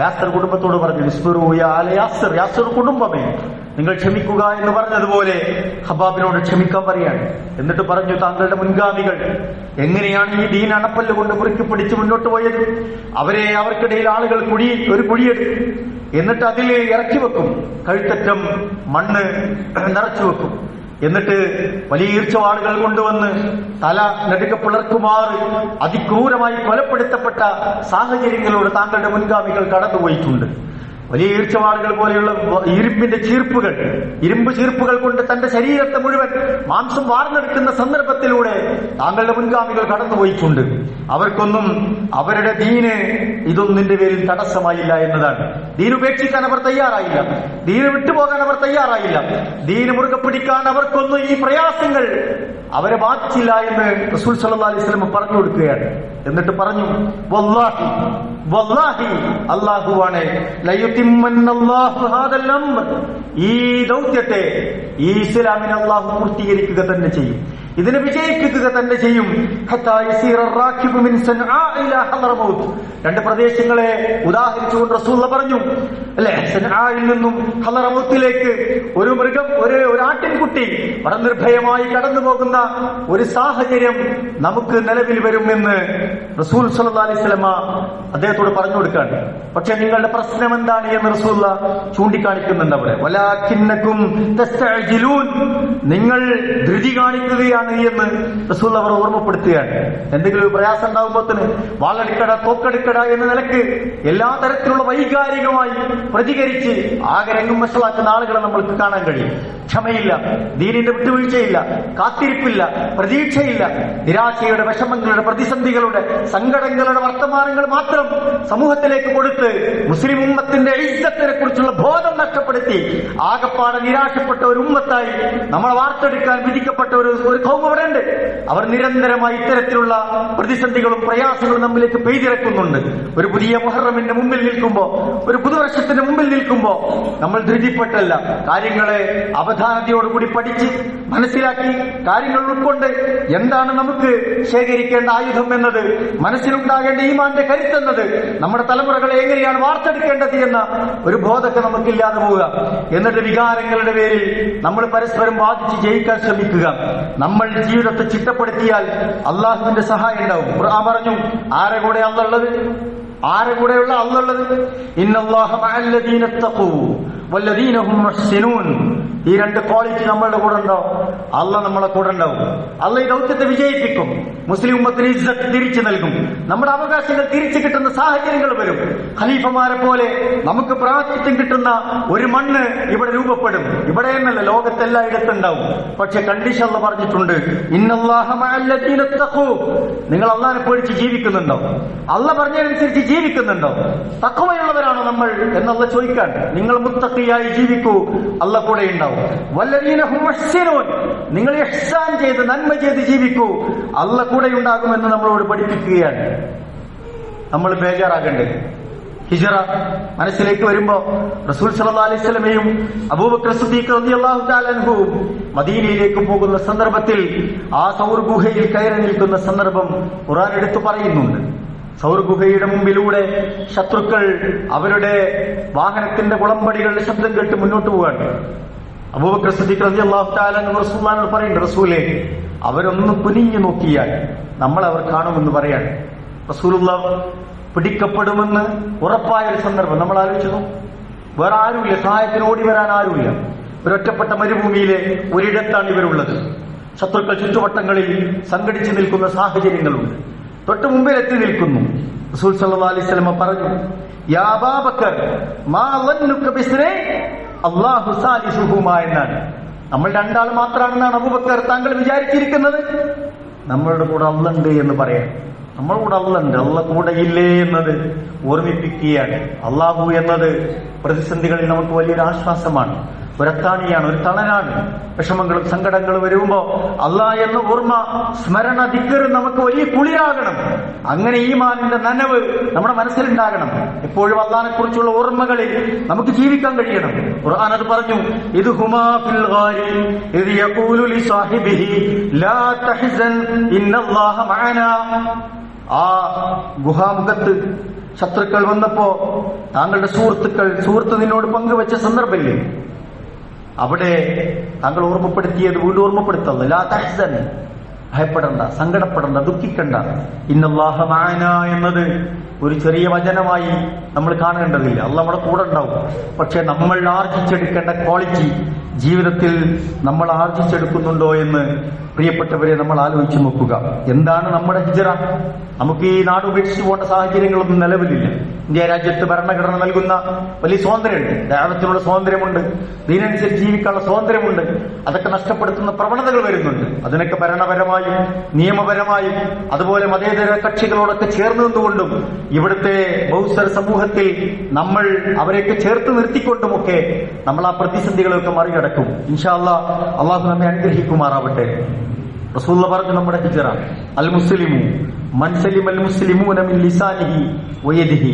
യാസർ കുടുംബത്തോട് പറഞ്ഞു, ഇസ്ബിറു യാ ആല യാസർ, യാസർ കുടുംബമേ നിങ്ങൾ ക്ഷമിക്കുക എന്ന് പറഞ്ഞതുപോലെ ഹബ്ബാബിനോട് ക്ഷമിക്കാൻ പറയാണ്. എന്നിട്ട് പറഞ്ഞു, താങ്കളുടെ മുൻഗാമികൾ എങ്ങനെയാണ് ഈ ദീൻ അണപ്പല്ല് കൊണ്ട് മുറുക്കി പിടിച്ച് മുന്നോട്ട് പോയത്? അവർക്കിടയിൽ ആളുകൾ ഒരു കുഴിയെടുക്കും, എന്നിട്ട് അതിൽ ഇറക്കി വെക്കും, കഴുത്തറ്റം മണ്ണ് നിറച്ചു വെക്കും, എന്നിട്ട് വലിയ ഈർച്ചവാളുകൾ കൊണ്ടുവന്ന് തല നെടുക പിളർക്കുമാറ് അതിക്രൂരമായി കൊലപ്പെടുത്തപ്പെട്ട സാഹചര്യങ്ങളോട് താങ്കളുടെ മുൻഗാമികൾ കടന്നുപോയിട്ടുണ്ട്. വലിയ ഈർച്ചവാളുകൾ പോലെയുള്ള ഇരുമ്പ് ചീർപ്പുകൾ കൊണ്ട് തന്റെ ശരീരത്തെ മുഴുവൻ മാംസം വാർന്നെടുക്കുന്ന സന്ദർഭത്തിലൂടെ താങ്കളുടെ മുൻഗാമികൾ കടന്നുപോയിട്ടുണ്ട്. അവർക്കൊന്നും അവരുടെ ദീന് ഇതൊന്നിന്റെ പേരിൽ തടസ്സമായില്ല എന്നതാണ്. ദീൻ ഉപേക്ഷിക്കാൻ അവർ തയ്യാറായില്ല, ദീന് വിട്ടുപോകാൻ അവർ തയ്യാറായില്ല, ദീന് മുറുകെ പിടിക്കാൻ അവർക്കൊന്നും ഈ പ്രയാസങ്ങൾ അവരെ ബാധിച്ചില്ല എന്ന് റസൂൽ സല്ലല്ലാഹു അലൈഹി വസല്ലം പറഞ്ഞു കൊടുക്കുകയാണ്. എന്നിട്ട് പറഞ്ഞു, വല്ലാഹി വല്ലാഹി അല്ലാഹുവാണ് ലയുതിമ്മന്നല്ലാഹു ഹാദൽ അംർ, ഈ ദൗത്യത്തെ, ഈ ഇസ്ലാമിനെ അല്ലാഹു പൂർത്തീകരിക്കുക തന്നെ ചെയ്യും, ഇതിനെ വിജയിപ്പിക്കുക തന്നെ ചെയ്യും. ഹത്താ യസീറ റാകിബു മിൻ സൻആ ഇലാ ഹദ്റമൗത്ത്, രണ്ട് പ്രദേശങ്ങളെ ഉദാഹരിച്ചുകൊണ്ട് റസൂൽ പറഞ്ഞു അല്ലെ, സൻആയിൽ നിന്നും ഹദ്റമൗത്തിലേക്ക് ഒരു മൃഗം, ഒരു ആട്ടിൻകുട്ടി വളരെ നിർഭയമായി കടന്നു പോകുന്ന ഒരു സാഹചര്യം നമുക്ക് നിലവിൽ വരുമെന്ന് റസൂൽ സല്ലല്ലാഹു അലൈഹി വസല്ലം അദ്ദേഹത്തോട് പറഞ്ഞു കൊടുക്കാണ്. പക്ഷെ നിങ്ങളുടെ പ്രശ്നം എന്താണ് എന്ന് റസൂൽ ചൂണ്ടിക്കാണിക്കുന്നുണ്ട് അവിടെ. വലാകിന്നകും തസ്തഅജിലൂൻ, നിങ്ങൾ ധൃതി കാണിക്കുകയാണ് എന്ന് റസൂൽ അവർ ഓർമ്മപ്പെടുത്തുകയാണ്. എന്തെങ്കിലും ഒരു പ്രയാസം ഉണ്ടാകുമ്പോഴത്തിന് വാളെടുക്കട തോക്കെടുക്കട എന്ന നിലക്ക് എല്ലാ തരത്തിലുള്ള വൈകാരികമായി പ്രതികരിച്ച് ആകെ രംഗം വഷളാക്കുന്ന ആളുകളെ നമ്മൾക്ക് കാണാൻ കഴിയും. ക്ഷമയില്ല, ദീനിന്റെ വിട്ടുവീഴ്ചയില്ല, കാത്തിരിപ്പില്ല, പ്രതീക്ഷയില്ല, നിരാശയുടെ, വിഷമങ്ങളുടെ, പ്രതിസന്ധികളുടെ, സങ്കടങ്ങളുടെ വർത്തമാനങ്ങൾ മാത്രം സമൂഹത്തിലേക്ക് കൊടുത്ത് മുസ്ലിം ഉമ്മത്തിന്റെ ഇസ്സത്തിനെ കുറിച്ചുള്ള ബോധം നഷ്ടപ്പെടുത്തി ആകപ്പാടെ നിരാശപ്പെട്ട ഒരു ഉമ്മത്തായി നമ്മളെ വാർത്തെടുക്കാൻ വിധിക്കപ്പെട്ട ഒരു കൗമ അവിടെ ഉണ്ട്. അവർ നിരന്തരമായി ഇത്തരത്തിലുള്ള പ്രതിസന്ധികളും പ്രയാസങ്ങളും നമ്മിലേക്ക് പെയ്തിറക്കുന്നുണ്ട്. ഒരു പുതിയ മുഹറമിന്റെ മുമ്പിൽ നിൽക്കുമ്പോ, ഒരു പുതുവർഷത്തിന്റെ മുമ്പിൽ നിൽക്കുമ്പോ നമ്മൾ ധൃതിപ്പെട്ടല്ല, കാര്യങ്ങളെ അവധാനതയോടുകൂടി പഠിച്ച് മനസ്സിലാക്കി കാര്യങ്ങൾ ഉൾക്കൊണ്ട് എന്താണ് നമുക്ക് ശേഖരിക്കേണ്ട ആയുധം എന്നത്, മനസ്സിലുണ്ടാകേണ്ട ഈമാന്റെ കരുത്തെന്നത്, നമ്മുടെ തലമുറകളെ എങ്ങനെയാണ് വാർത്തെടുക്കേണ്ടത് എന്ന ഒരു ബോധമൊക്കെ നമുക്കില്ലാതെ പോവുക. എന്നിട്ട് വികാരങ്ങളുടെ പേരിൽ നമ്മൾ പരസ്പരം ബാധിച്ച് ജയിക്കാൻ ശ്രമിക്കുക. നമ്മൾ ജീവിതത്തെ ചിട്ടപ്പെടുത്തിയാൽ അള്ളാഹുവിന്റെ സഹായം ഉണ്ടാവും. ഖുർആൻ പറഞ്ഞു, ആരെ കൂടെ അള്ളയുള്ളത്? ആരെ കൂടെയുള്ള അള്ളയുള്ളത്? ഇന്നല്ലാഹ മഅല്ലദീന തഖൂ വല്ലദീന ഹും മുഹ്സിനൂൻ. ഈ രണ്ട് ക്വാളിറ്റി നമ്മളുടെ കൂടെ ഉണ്ടാവും. അള്ളാഹ് നമ്മളെ കൂടെ ഉണ്ടാവും. അള്ളാഹ് ഈ ദൗത്യത്തെ വിജയിപ്പിക്കും. മുസ്ലിം ഉമ്മത്തിന് ഇസ്സത്ത് തിരിച്ചു നൽകും. നമ്മുടെ അവകാശങ്ങൾ തിരിച്ചു കിട്ടുന്ന സാഹചര്യങ്ങൾ വരും. ഖലീഫമാരെ പോലെ നമുക്ക് പ്രാതിനിധ്യം കിട്ടുന്ന ഒരു മണ്ണ് ഇവിടെ രൂപപ്പെടും. ഇവിടെ എന്നല്ല, ലോകത്തെല്ലായിടത്തും ഉണ്ടാവും. പക്ഷെ കണ്ടീഷൻ അള്ളാഹ് പറഞ്ഞിട്ടുണ്ട്, ഇന്നല്ലാഹ മഅല്ലദീന തഖൂ. നിങ്ങൾ അള്ളാഹിനെ പേടിച്ച് ജീവിക്കുന്നുണ്ടോ? അള്ളാഹ് പറഞ്ഞതിനനുസരിച്ച് ജീവിക്കുന്നുണ്ടോ? തഖ്വയുള്ളവരാണോ നമ്മൾ എന്നുള്ള ചോദിക്കാൻ. നിങ്ങൾ മുത്തഖിയായി ജീവിക്കൂ, അള്ളാഹ് കൂടെ ഉണ്ടാവും. വല്ലദീന ഹും മുഹ്സിനൂൻ, നിങ്ങൾ ഇഹ്സാൻ ചെയ്ത് നന്മ ചെയ്ത് ജീവിക്കൂ, അള്ളാഹ് കൂടെ ഉണ്ടാകുമെന്ന് നമ്മളോട് പഠിപ്പിക്കുകയാണ്. നമ്മൾ ബേജാറാകണ്ടേ? ഹിജറ മനസ്സിലേക്ക് വരുമ്പോ റസൂൽ സല്ലല്ലാഹു അലൈഹി വസല്ലമയും അബൂബക്കർ സിദ്ദീഖ് റളിയല്ലാഹു തആല അൻഹുവും മദീനയിലേക്ക് പോകുന്ന സന്ദർഭത്തിൽ ആ സൗർ ഗുഹയിൽ കയറി നിൽക്കുന്ന സന്ദർഭം ഖുർആൻ എടുത്തു പറയുന്നുണ്ട്. സൗർ ഗുഹയുടെ മുമ്പിലൂടെ ശത്രുക്കൾ അവരുടെ വാഹനത്തിന്റെ കുളമ്പടികളുടെ ശബ്ദം കേട്ട് മുന്നോട്ട് പോവുകയാണ്. അബൂബക്കർ സിദ്ദീഖ് റളിയല്ലാഹു തആല അൻഹു റസൂലുള്ളാഹിനോട് പറയുന്നുണ്ട്, റസൂലേ, അവരൊന്ന് കുനിഞ്ഞു നോക്കിയാൽ നമ്മൾ അവർ കാണുമെന്ന് പറയാണ്. റസൂലുള്ളാഹ് പിടിക്കപ്പെടുമെന്ന് ഉറപ്പായ ഒരു സന്ദർഭം നമ്മൾ ആലോചിച്ചു. വേറെ ആരുമില്ല, സഹായത്തിന് ഓടി വരാൻ ആരുമില്ല. ഒരൊറ്റപ്പെട്ട മരുഭൂമിയിലെ ഒരിടത്താണ് ഇവരുള്ളത്. ശത്രുക്കൾ ചുറ്റുവട്ടങ്ങളിൽ സംഘടിച്ചു നിൽക്കുന്ന സാഹചര്യങ്ങളുണ്ട്. തൊട്ട് മുമ്പിൽ എത്തി നിൽക്കുന്നു. റസൂൽ സല്ലല്ലാഹു അലൈഹി വസല്ലം പറഞ്ഞു, യാ അബൂബക്കർ മാ വന്നുക ബിസ്രൈ അല്ലാഹു സാലിസുഹുമാ എന്നാണ്. നമ്മൾ രണ്ടാൾ മാത്രമാണെന്നാണ് അബൂബക്കർ താങ്കൾ വിചാരിച്ചിരിക്കുന്നത്? നമ്മളുടെ കൂടെ അള്ളണ്ട് എന്ന് പറയാം. നമ്മൾ കൂടെ അള്ളുണ്ട്, അള്ള കൂടെ ഇല്ലേ എന്നത് ഓർമ്മിപ്പിക്കുകയാണ്. അള്ളാഹു എന്നത് പ്രതിസന്ധികളിൽ നമുക്ക് വലിയൊരു ആശ്വാസമാണ്, ഒരത്താണിയാണ്, ഒരു തണലാണ്. വിഷമങ്ങളും സങ്കടങ്ങളും വരുമ്പോ അള്ളാഹ് എന്ന ഓർമ്മ, സ്മരണ, ദിക്ർ നമുക്ക് വലിയ കുളിരാകണം. അങ്ങനെ ഈമാനിന്റെ നനവ് നമ്മുടെ മനസ്സിലുണ്ടാകണം. എപ്പോഴും അള്ളാഹിനെ കുറിച്ചുള്ള ഓർമ്മകളിൽ നമുക്ക് ജീവിക്കാൻ കഴിയണം. ഖുർആൻ അത് പറഞ്ഞു, ഇത് ഹുമാ ഫിൽ ഗാരി ഇദ് യഖൂലു ലിസാഹിബിഹി ലാ തഹ്സൻ ഇന്നല്ലാഹ മഅനാ. ആ ഗുഹാമുഖത്ത് ശത്രുക്കൾ വന്നപ്പോ താങ്കളുടെ സുഹൃത്ത് നിന്നോട് പങ്കുവെച്ച സന്ദർഭമില്ലേ, അവിടെ താങ്കൾ ഓർമ്മപ്പെടുത്തിയത് വീണ്ടും ഓർമ്മപ്പെടുത്തല്ല. ലാ തഹ്സൻ, ഭയപ്പെടണ്ട, സങ്കടപ്പെടണ്ട, ദുഃഖിക്കണ്ട. ഇന്നല്ലാഹ മഅനാ എന്നത് ഒരു ചെറിയ വചനമായി നമ്മൾ കാണേണ്ടതില്ല. അള്ളാഹ് നമ്മുടെ കൂടെ ഉണ്ടാവും. പക്ഷെ നമ്മൾ ആർജിച്ചെടുക്കേണ്ട ക്വാളിറ്റി ജീവിതത്തിൽ നമ്മൾ ആർജിച്ചെടുക്കുന്നുണ്ടോ എന്ന് പ്രിയപ്പെട്ടവരെ നമ്മൾ ആലോചിച്ച് നോക്കുക. എന്താണ് നമ്മുടെ ഹിജറ? നമുക്ക് ഈ നാട് ഉപേക്ഷിച്ചു പോകേണ്ട സാഹചര്യങ്ങളൊന്നും നിലവിലില്ല. ഇന്ത്യ രാജ്യത്ത് ഭരണഘടന നൽകുന്ന വലിയ സ്വാതന്ത്ര്യമുണ്ട്, ദൈവത്തിനുള്ള സ്വാതന്ത്ര്യമുണ്ട്, ഇതിനനുസരിച്ച് ജീവിക്കാനുള്ള സ്വാതന്ത്ര്യമുണ്ട്. അതൊക്കെ നഷ്ടപ്പെടുത്തുന്ന പ്രവണതകൾ വരുന്നുണ്ട്. അതിനൊക്കെ ഭരണപരമായും നിയമപരമായും അതുപോലെ മതേതര കക്ഷികളോടൊക്കെ ചേർന്ന് നിന്നുകൊണ്ടും ഇവിടുത്തെ ബഹുസ്വര സമൂഹത്തിൽ നമ്മൾ അവരെയൊക്കെ ചേർത്ത് നിർത്തിക്കൊണ്ടുമൊക്കെ നമ്മൾ ആ പ്രതിസന്ധികളൊക്കെ മറികടക്കും. ഇൻഷാ അല്ലാഹ്, അള്ളാഹു നമ്മെ അനുഗ്രഹിക്കുമാറാവട്ടെ. റസൂലുള്ളാഹി പറഞ്ഞു, നമ്മുടെ ഹിജറ അൽ മുസ്ലിമു മൻ സലിമൽ മുസ്ലിമൂന മിൻ ലിസാനിഹി വയദിഹി.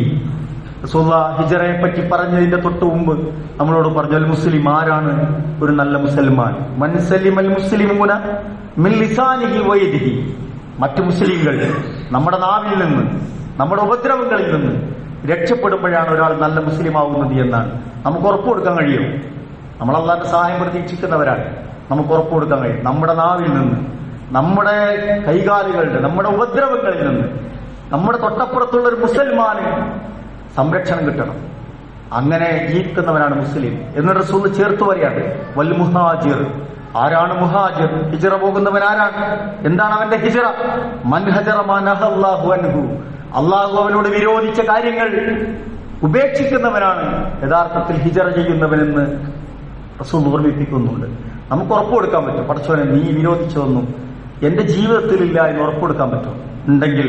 റസൂലുള്ളാഹി ഹിജറയെ പറ്റി പറഞ്ഞതിന്റെ തൊട്ട് മുമ്പ് നമ്മളോട് പറഞ്ഞു, അൽ മുസ്ലിം, ആരാണ് ഒരു നല്ല മുസൽമാൻ? മൻ സലിമൽ മുസ്ലിമൂന മിൻ ലിസാനിഹി വയദിഹി. മറ്റു മുസ്ലിങ്ങൾ നമ്മുടെ നാവിൽ നിന്ന്, നമ്മുടെ ഉപദ്രവങ്ങളിൽ നിന്ന് രക്ഷപ്പെടുമ്പോഴാണ് ഒരാൾ നല്ല മുസ്ലിം ആവുന്നത് എന്നാണ് നമുക്ക് ഉറപ്പ് കൊടുക്കാൻ കഴിയും. നമ്മൾ അല്ലാഹുവിന്റെ സഹായം പ്രതീക്ഷിക്കുന്നവരാണ്. നമുക്ക് ഉറപ്പ് കൊടുക്കാൻ കഴിയും. നമ്മുടെ നാവിൽ നിന്ന്, നമ്മുടെ കൈകാലുകളുടെ, നമ്മുടെ ഉപദ്രവങ്ങളിൽ നിന്ന് നമ്മുടെ തൊട്ടപ്പുറത്തുള്ള ഒരു മുസൽമാന് സംരക്ഷണം കിട്ടണം. അങ്ങനെ ജീവിക്കുന്നവനാണ് മുസ്ലിം എന്ന് റസൂൽ ചേർത്ത് പറയാണ്. വൽ മുഹാജിർ, ആരാണ് മുഹാജിർ? ഹിജറ പോകുന്നവൻ ആരാണ്? എന്താണ് അവന്റെ ഹിജറ? മൻ ഹജറ മാ നഹല്ലാഹു അൻഹു. അള്ളാഹു അവനോട് വിരോധിച്ച കാര്യങ്ങൾ ഉപേക്ഷിക്കുന്നവനാണ് യഥാർത്ഥത്തിൽ ഹിജറ ചെയ്യുന്നവനെന്ന് റസൂൽ ഓർമ്മിപ്പിക്കുന്നുണ്ട്. നമുക്ക് ഉറപ്പ് കൊടുക്കാൻ പറ്റും, പടച്ചോനെ നീ വിരോധിച്ചതൊന്നും എന്റെ ജീവിതത്തിലില്ല എന്ന് ഉറപ്പ് കൊടുക്കാൻ പറ്റും. ഉണ്ടെങ്കിൽ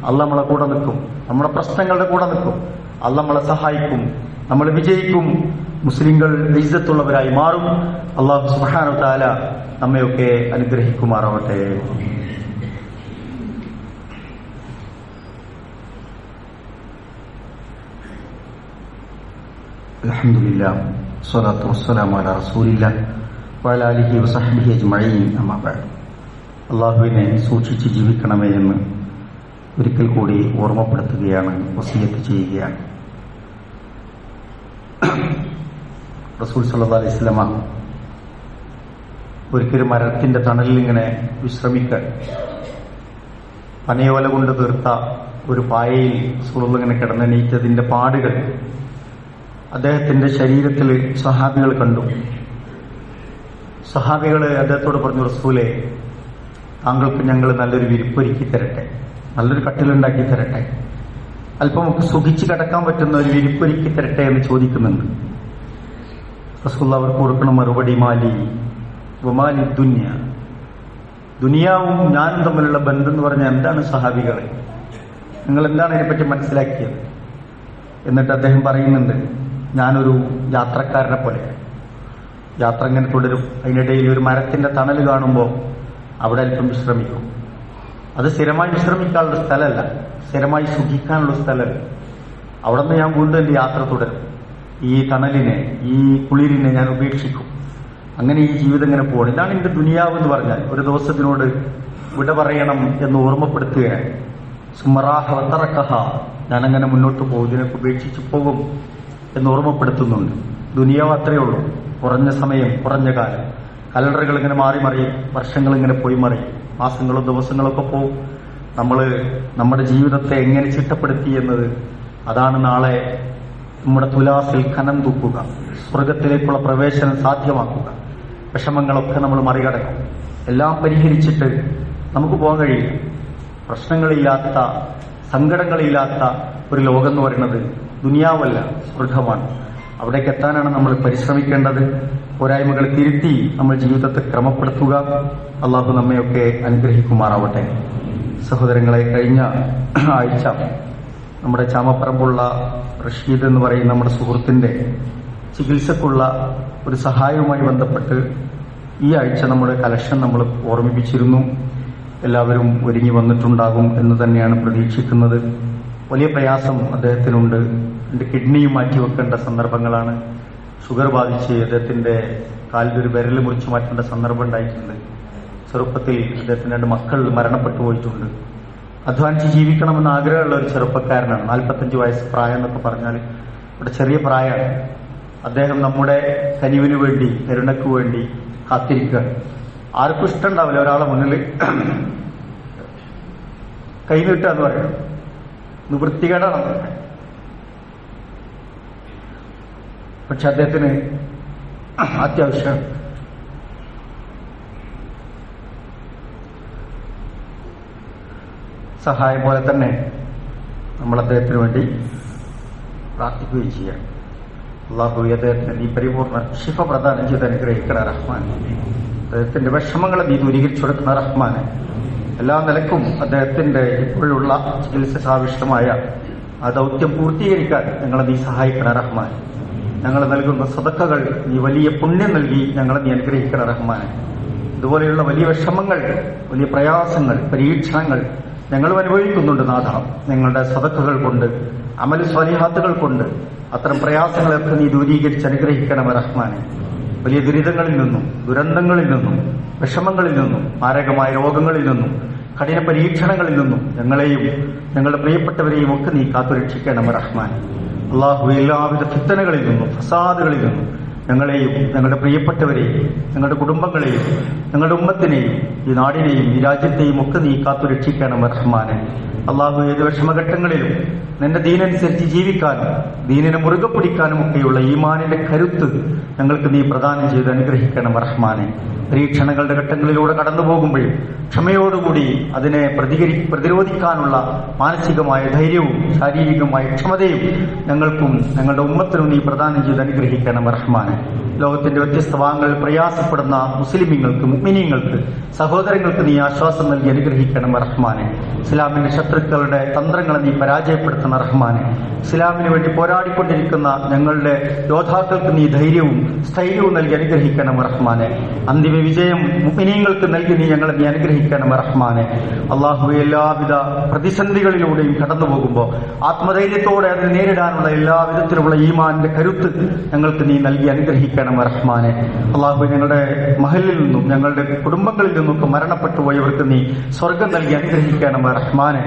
അള്ളാഹ് നമ്മളെ കൂടെ നിൽക്കും, നമ്മുടെ പ്രശ്നങ്ങളുടെ കൂടെ നിൽക്കും, അള്ളാഹ് നമ്മളെ സഹായിക്കും, നമ്മൾ വിജയിക്കും, മുസ്ലിങ്ങൾ ഇസ്സത്തുള്ളവരായി മാറും. അള്ളാഹു സുബ്ഹാനഹു വ തആല നമ്മയൊക്കെ അനുഗ്രഹിക്കുമാറാവട്ടെ. അൽഹംദുലില്ലാഹ് സ്വലാത്തു വസ്സലാമു അലാ റസൂലില്ലാഹ് വഅലാ ആലിഹി വസഹ്ബിഹി അജ്മഈൻ. അമ്മാ ബഅദ്. അള്ളാഹുവിനെ സൂക്ഷിച്ച് ജീവിക്കണമേ എന്ന് ഒരിക്കൽ കൂടി ഓർമ്മപ്പെടുത്തുകയാണ്, വസിയത്ത് ചെയ്യുകയാണ്. റസൂൽ സല്ലല്ലാഹു അലൈഹി വസല്ലമ ഒരിക്കലും മരത്തിന്റെ തണലിൽ ഇങ്ങനെ വിശ്രമിക്കാൻ പനയോല കൊണ്ട് തീർത്ത ഒരു പായയിൽ റസൂലുള്ളാഹി ഇങ്ങനെ കിടന്നെണീറ്റതിന്റെ പാടുകൾ അദ്ദേഹത്തിന്റെ ശരീരത്തിൽ സഹാബികൾ കണ്ടു. സഹാബികള് അദ്ദേഹത്തോട് പറഞ്ഞു, റസൂലേ, താങ്കൾക്ക് ഞങ്ങൾ നല്ലൊരു വിരിപ്പൊരുക്കി തരട്ടെ, നല്ലൊരു കട്ടിലുണ്ടാക്കി തരട്ടെ, അല്പമൊക്കെ സുഖിച്ച് കിടക്കാൻ പറ്റുന്ന ഒരു വിരിപ്പൊരുക്കി തരട്ടെ എന്ന് ചോദിക്കുന്നുണ്ട്. റസൂലുള്ളാഹി അവർക്ക് കൊടുക്കുന്ന മറുപടി, മാലി വമാലി ദുനിയ. ദുനിയാവും ഞാനും തമ്മിലുള്ള ബന്ധം എന്ന് പറഞ്ഞാൽ എന്താണ് സഹാബികളെ? നിങ്ങൾ എന്താണ് ഇതിനെപ്പറ്റി മനസ്സിലാക്കിയത്? എന്നിട്ട് അദ്ദേഹം പറയുന്നുണ്ട്, ഞാനൊരു യാത്രക്കാരനെ പോലെ യാത്ര ഇങ്ങനെ തുടരും. അതിനിടയിൽ ഒരു മരത്തിന്റെ തണൽ കാണുമ്പോൾ അവിടെ അല്പം വിശ്രമിക്കും. അത് സ്ഥിരമായി വിശ്രമിക്കാനുള്ള സ്ഥലമല്ല, സ്ഥിരമായി സുഖിക്കാനുള്ള സ്ഥലമല്ല. അവിടെ നിന്ന് ഞാൻ വീണ്ടും എൻ്റെ യാത്ര തുടരും. ഈ തണലിനെ, ഈ കുളിരിനെ ഞാൻ ഉപേക്ഷിക്കും. അങ്ങനെ ഈ ജീവിതം ഇങ്ങനെ പോകണം. ഇതാണ് എൻ്റെ ദുനിയാവ് എന്ന് പറഞ്ഞാൽ. ഒരു ദിവസത്തിനോട് വിട പറയണം എന്ന് ഓർമ്മപ്പെടുത്തുകയാണ്. സുമറാഹ വത്തറക്കഹ, ഞാനങ്ങനെ മുന്നോട്ട് പോകും, ഇതിനൊക്കെ ഉപേക്ഷിച്ച് പോകും എന്ന് ഓർമ്മപ്പെടുത്തുന്നുണ്ട്. ദുനിയാവ് അത്രയേ ഉള്ളൂ. കുറഞ്ഞ സമയം, കുറഞ്ഞ കാലം. കലണ്ടറുകൾ ഇങ്ങനെ മാറി മറിയും, വർഷങ്ങൾ ഇങ്ങനെ പോയി മറിയും, മാസങ്ങളും ദിവസങ്ങളൊക്കെ പോകും. നമ്മൾ നമ്മുടെ ജീവിതത്തെ എങ്ങനെ ചിട്ടപ്പെടുത്തി എന്നത്, അതാണ് നാളെ നമ്മുടെ തുലാസിൽ കനം തൂക്കുക, സ്വർഗത്തിലേക്കുള്ള പ്രവേശനം സാധ്യമാക്കുക. വിഷമങ്ങളൊക്കെ നമ്മൾ മറികടക്കും. എല്ലാം പരിഹരിച്ചിട്ട് നമുക്ക് പോകാൻ കഴിയില്ല. പ്രശ്നങ്ങളില്ലാത്ത, സങ്കടങ്ങളില്ലാത്ത ഒരു ലോകം എന്ന് പറയുന്നത് ദുനിയാവല്ല, സ്വർഗമാണ്. അവിടേക്ക് എത്താനാണ് നമ്മൾ പരിശ്രമിക്കേണ്ടത്. പോരായ്മകൾ തിരുത്തി നമ്മൾ ജീവിതത്തെ ക്രമപ്പെടുത്തുക. അള്ളാഹു നമ്മയൊക്കെ അനുഗ്രഹിക്കുമാറാവട്ടെ. സഹോദരങ്ങളെ, കഴിഞ്ഞ ആഴ്ച നമ്മുടെ ചാമപ്പറമ്പുള്ള റഷീദ് എന്ന് പറയുന്ന നമ്മുടെ സുഹൃത്തിന്റെ ചികിത്സക്കുള്ള ഒരു സഹായവുമായി ബന്ധപ്പെട്ട് ഈ ആഴ്ച നമ്മുടെ കലക്ഷൻ നമ്മൾ ഓർമ്മിപ്പിച്ചിരുന്നു. എല്ലാവരും ഒരുങ്ങി വന്നിട്ടുണ്ടാകും എന്ന് തന്നെയാണ് പ്രതീക്ഷിക്കുന്നത്. വലിയ പ്രയാസം അദ്ദേഹത്തിനുണ്ട്. കിഡ്നിയും മാറ്റിവെക്കേണ്ട സന്ദർഭങ്ങളാണ്. ഷുഗർ ബാധിച്ച് അദ്ദേഹത്തിന്റെ കാലിൽ ഒരു വിരൽ മുറിച്ച് മാറ്റേണ്ട സന്ദർഭം ഉണ്ടായിട്ടുണ്ട്. ചെറുപ്പത്തിൽ അദ്ദേഹത്തിന്റെ 2 മക്കൾ മരണപ്പെട്ടു പോയിട്ടുണ്ട്. അധ്വാനിച്ച് ജീവിക്കണമെന്ന് ആഗ്രഹമുള്ള ഒരു ചെറുപ്പക്കാരനാണ്. 45 വയസ്സ് പ്രായം എന്നൊക്കെ പറഞ്ഞാൽ ഇവിടെ ചെറിയ പ്രായമാണ്. അദ്ദേഹം നമ്മുടെ കനിവിന് വേണ്ടി, കരുണയ്ക്ക് വേണ്ടി കാത്തിരിക്കുകയാണ്. ആർക്കും ഇഷ്ടമുണ്ടാവില്ല ഒരാളെ മുന്നിൽ കൈ നീട്ടുക എന്ന് പറയണം. വൃത്തികേടാണ്. പക്ഷെ അദ്ദേഹത്തിന് അത്യാവശ്യം സഹായം പോലെ തന്നെ നമ്മൾ അദ്ദേഹത്തിന് വേണ്ടി പ്രാർത്ഥിക്കുകയും ചെയ്യാം. അള്ളാഹു അദ്ദേഹത്തിന് നീ പരിപൂർണ്ണ ശിഫ പ്രദാനം ചെയ്ത് അനുഗ്രഹിക്കണ റഹ്മാൻ. അദ്ദേഹത്തിന്റെ വിഷമങ്ങളെ നീ ദൂരീകരിച്ചു കൊടുക്കുന്ന റഹ്മാന്. എല്ലാ നിലക്കും അദ്ദേഹത്തിന്റെ ഇപ്പോഴുള്ള ചികിത്സാവിഷ്ടമായ ആ ദൗത്യം പൂർത്തീകരിക്കാൻ ഞങ്ങളെ നീ സഹായിക്കണ റഹ്മാൻ. ഞങ്ങൾ നൽകുന്ന സദഖകൾ നീ വലിയ പുണ്യം നൽകി ഞങ്ങളെ നീ അനുഗ്രഹിക്കണ റഹ്മാൻ. ഇതുപോലെയുള്ള വലിയ വിഷമങ്ങൾ, വലിയ പ്രയാസങ്ങൾ, പരീക്ഷണങ്ങൾ ഞങ്ങളും അനുഭവിക്കുന്നുണ്ട് നാഥ. ഞങ്ങളുടെ സദഖകൾ കൊണ്ട്, അമൽ സ്വലിഹാത്തുകൾ കൊണ്ട് അത്തരം പ്രയാസങ്ങളെയൊക്കെ നീ ദൂരീകരിച്ച് അനുഗ്രഹിക്കണം റഹ്മാനെ. വലിയ ദുരിതങ്ങളിൽ നിന്നും, ദുരന്തങ്ങളിൽ നിന്നും, വിഷമങ്ങളിൽ നിന്നും, മാരകമായ രോഗങ്ങളിൽ നിന്നും, കഠിന പരീക്ഷണങ്ങളിൽ നിന്നും ഞങ്ങളെയും ഞങ്ങളുടെ പ്രിയപ്പെട്ടവരെയും ഒക്കെ നീ കാത്തുരക്ഷിക്കണം റഹ്മാൻ. അള്ളാഹു എല്ലാവിധ ഫിത്തനകളിൽ നിന്നും, ഫസാദുകളിൽ നിന്നും ഞങ്ങളെയും ഞങ്ങളുടെ പ്രിയപ്പെട്ടവരെയും ഞങ്ങളുടെ കുടുംബങ്ങളെയും ഞങ്ങളുടെ ഉമ്മത്തിനെയും ഈ നാടിനെയും ഈ രാജ്യത്തെയും ഒക്കെ നീ കാത്തുരക്ഷിക്കണം റഹ്മാനെ. അള്ളാഹു ഏത് വിഷമഘട്ടങ്ങളിലും നിന്റെ ദീനനുസരിച്ച് ജീവിക്കാനും ദീനിനെ മുറുകെ പിടിക്കാനും ഒക്കെയുള്ള ഈമാനിന്റെ കരുത്ത് ഞങ്ങൾക്ക് നീ പ്രദാനം ചെയ്ത് അനുഗ്രഹിക്കണം റഹ്മാനെ. പരീക്ഷണങ്ങളുടെ ഘട്ടങ്ങളിലൂടെ കടന്നു പോകുമ്പോഴും ക്ഷമയോടുകൂടി അതിനെ പ്രതിരോധിക്കാനുള്ള മാനസികമായ ധൈര്യവും ശാരീരികമായ ക്ഷമതയും ഞങ്ങൾക്കും ഞങ്ങളുടെ ഉമ്മത്തിനും നീ പ്രദാനം ചെയ്ത് അനുഗ്രഹിക്കണം റഹ്മാനെ. ലോകത്തിന്റെ വ്യത്യസ്ത ഭാഗങ്ങളിൽ പ്രയാസപ്പെടുന്ന മുസ്ലിമീങ്ങൾക്ക്, മുഅ്മിനീങ്ങൾക്ക്, സഹോദരങ്ങൾക്ക് നീ ആശ്വാസം നൽകി അനുഗ്രഹിക്കണം റഹ്മാനെ. ഇസ്ലാമിന്റെ ശത്രുക്കളുടെ തന്ത്രങ്ങളെ നീ പരാജയപ്പെടുത്തണം റഹ്മാനെ. ഇസ്ലാമിന് വേണ്ടി പോരാടിക്കൊണ്ടിരിക്കുന്ന ഞങ്ങളുടെ യോദ്ധാക്കൾക്ക് നീ ധൈര്യവും സ്ഥൈര്യവും നൽകി അനുഗ്രഹിക്കണം റഹ്മാനെ. അന്തിമ വിജയം മുഅ്മിനീങ്ങൾക്ക് നൽകി ഞങ്ങളെ നീ അനുഗ്രഹിക്കണം റഹ്മാനെ. അള്ളാഹു എല്ലാവിധ പ്രതിസന്ധികളിലൂടെയും കടന്നു പോകുമ്പോൾ ആത്മധൈര്യത്തോടെ അതിനെ നേരിടാനുള്ള എല്ലാവിധത്തിലുള്ള ഈമാന്റെ കരുത്ത് ഞങ്ങൾക്ക് നീ നൽകി അനുഗ്രഹിക്കണം റഹ്മാനെ. അള്ളാഹു ഞങ്ങളുടെ മഹലിൽ നിന്നും ഞങ്ങളുടെ കുടുംബങ്ങളിൽ നിന്നൊക്കെ മരണപ്പെട്ടു പോയവർക്ക് നീ സ്വർഗം നൽകി അനുഗ്രഹിക്കണം റഹ്മാനെ.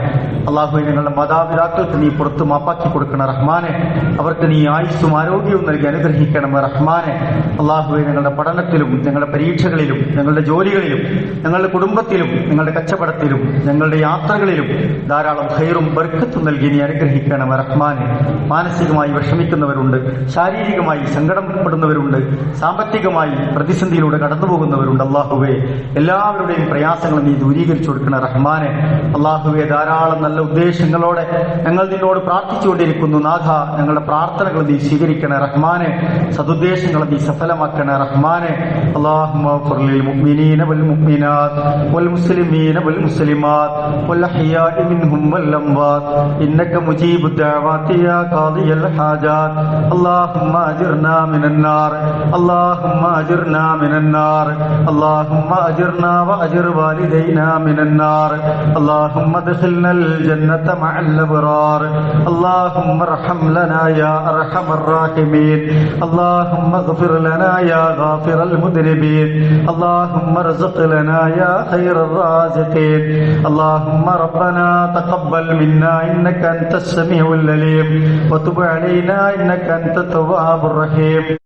അള്ളാഹു ഞങ്ങളുടെ മാതാപിതാക്കൾക്ക് നീ പുറത്ത് മാപ്പാക്കി കൊടുക്കണം റഹ്മാനെ. അവർക്ക് നീ ആയുസ്സും ആരോഗ്യവും നൽകി അനുഗ്രഹിക്കണം റഹ്മാനെ. അള്ളാഹു ഞങ്ങളുടെ പഠനത്തിലും ഞങ്ങളുടെ പരീക്ഷകളിലും ഞങ്ങളുടെ ജോലികളിലും ഞങ്ങളുടെ കുടുംബത്തിലും ഞങ്ങളുടെ കച്ചവടത്തിലും ഞങ്ങളുടെ യാത്രകളിലും ധാരാളം ഖൈറും ബർക്കത്തും നൽകി നീ അനുഗ്രഹിക്കണം റഹ്മാനെ. മാനസികമായി വിഷമിക്കുന്നവരുണ്ട്, ശാരീരികമായി സങ്കടപ്പെടുന്നവരുണ്ട്, സാമ്പത്തികമായി പ്രതിസന്ധിയിലൂടെ കടന്നുപോകുന്നവരുണ്ട്. അള്ളാഹുവേ എല്ലാവരുടെയും പ്രയാസങ്ങൾ നീ ദൂരീകരിച്ചു കൊടുക്കണം റഹ്മാനെ. അള്ളാഹുവേ ധാരാളം നല്ല ഉദ്ദേശങ്ങളോടെ ഞങ്ങൾ നിന്നോട് പ്രാർത്ഥിച്ചുകൊണ്ടിരിക്കുന്നു നാഥ. ഞങ്ങളുടെ പ്രാർത്ഥനകൾ നീ സ്വീകരിക്കണേ റഹ്മാനെ. സതുദ്ദേശങ്ങൾ നീ സഫലമാക്കണേ റഹ്മാനെ. اللهم اغفر للمؤمنين والمؤمنات والمسلمين والمسلمات والأحياء منهم والأموات إنك مجيب الدعوات يا قاضي الحاجات. اللهم أجرنا من النار اللهم أجرنا من النار اللهم أجرنا وأجر والدينا من النار اللهم ادخلنا الجنة مع الأبرار اللهم ارحم لنا يا أرحم الراحمين اللهم اغفر لنا يا غافر المذنبين اللهم ارزق لنا يا خير الرازقين اللهم ربنا تقبل منا إنك أنت السميع العليم وتب علينا إنك أنت التواب الرحيم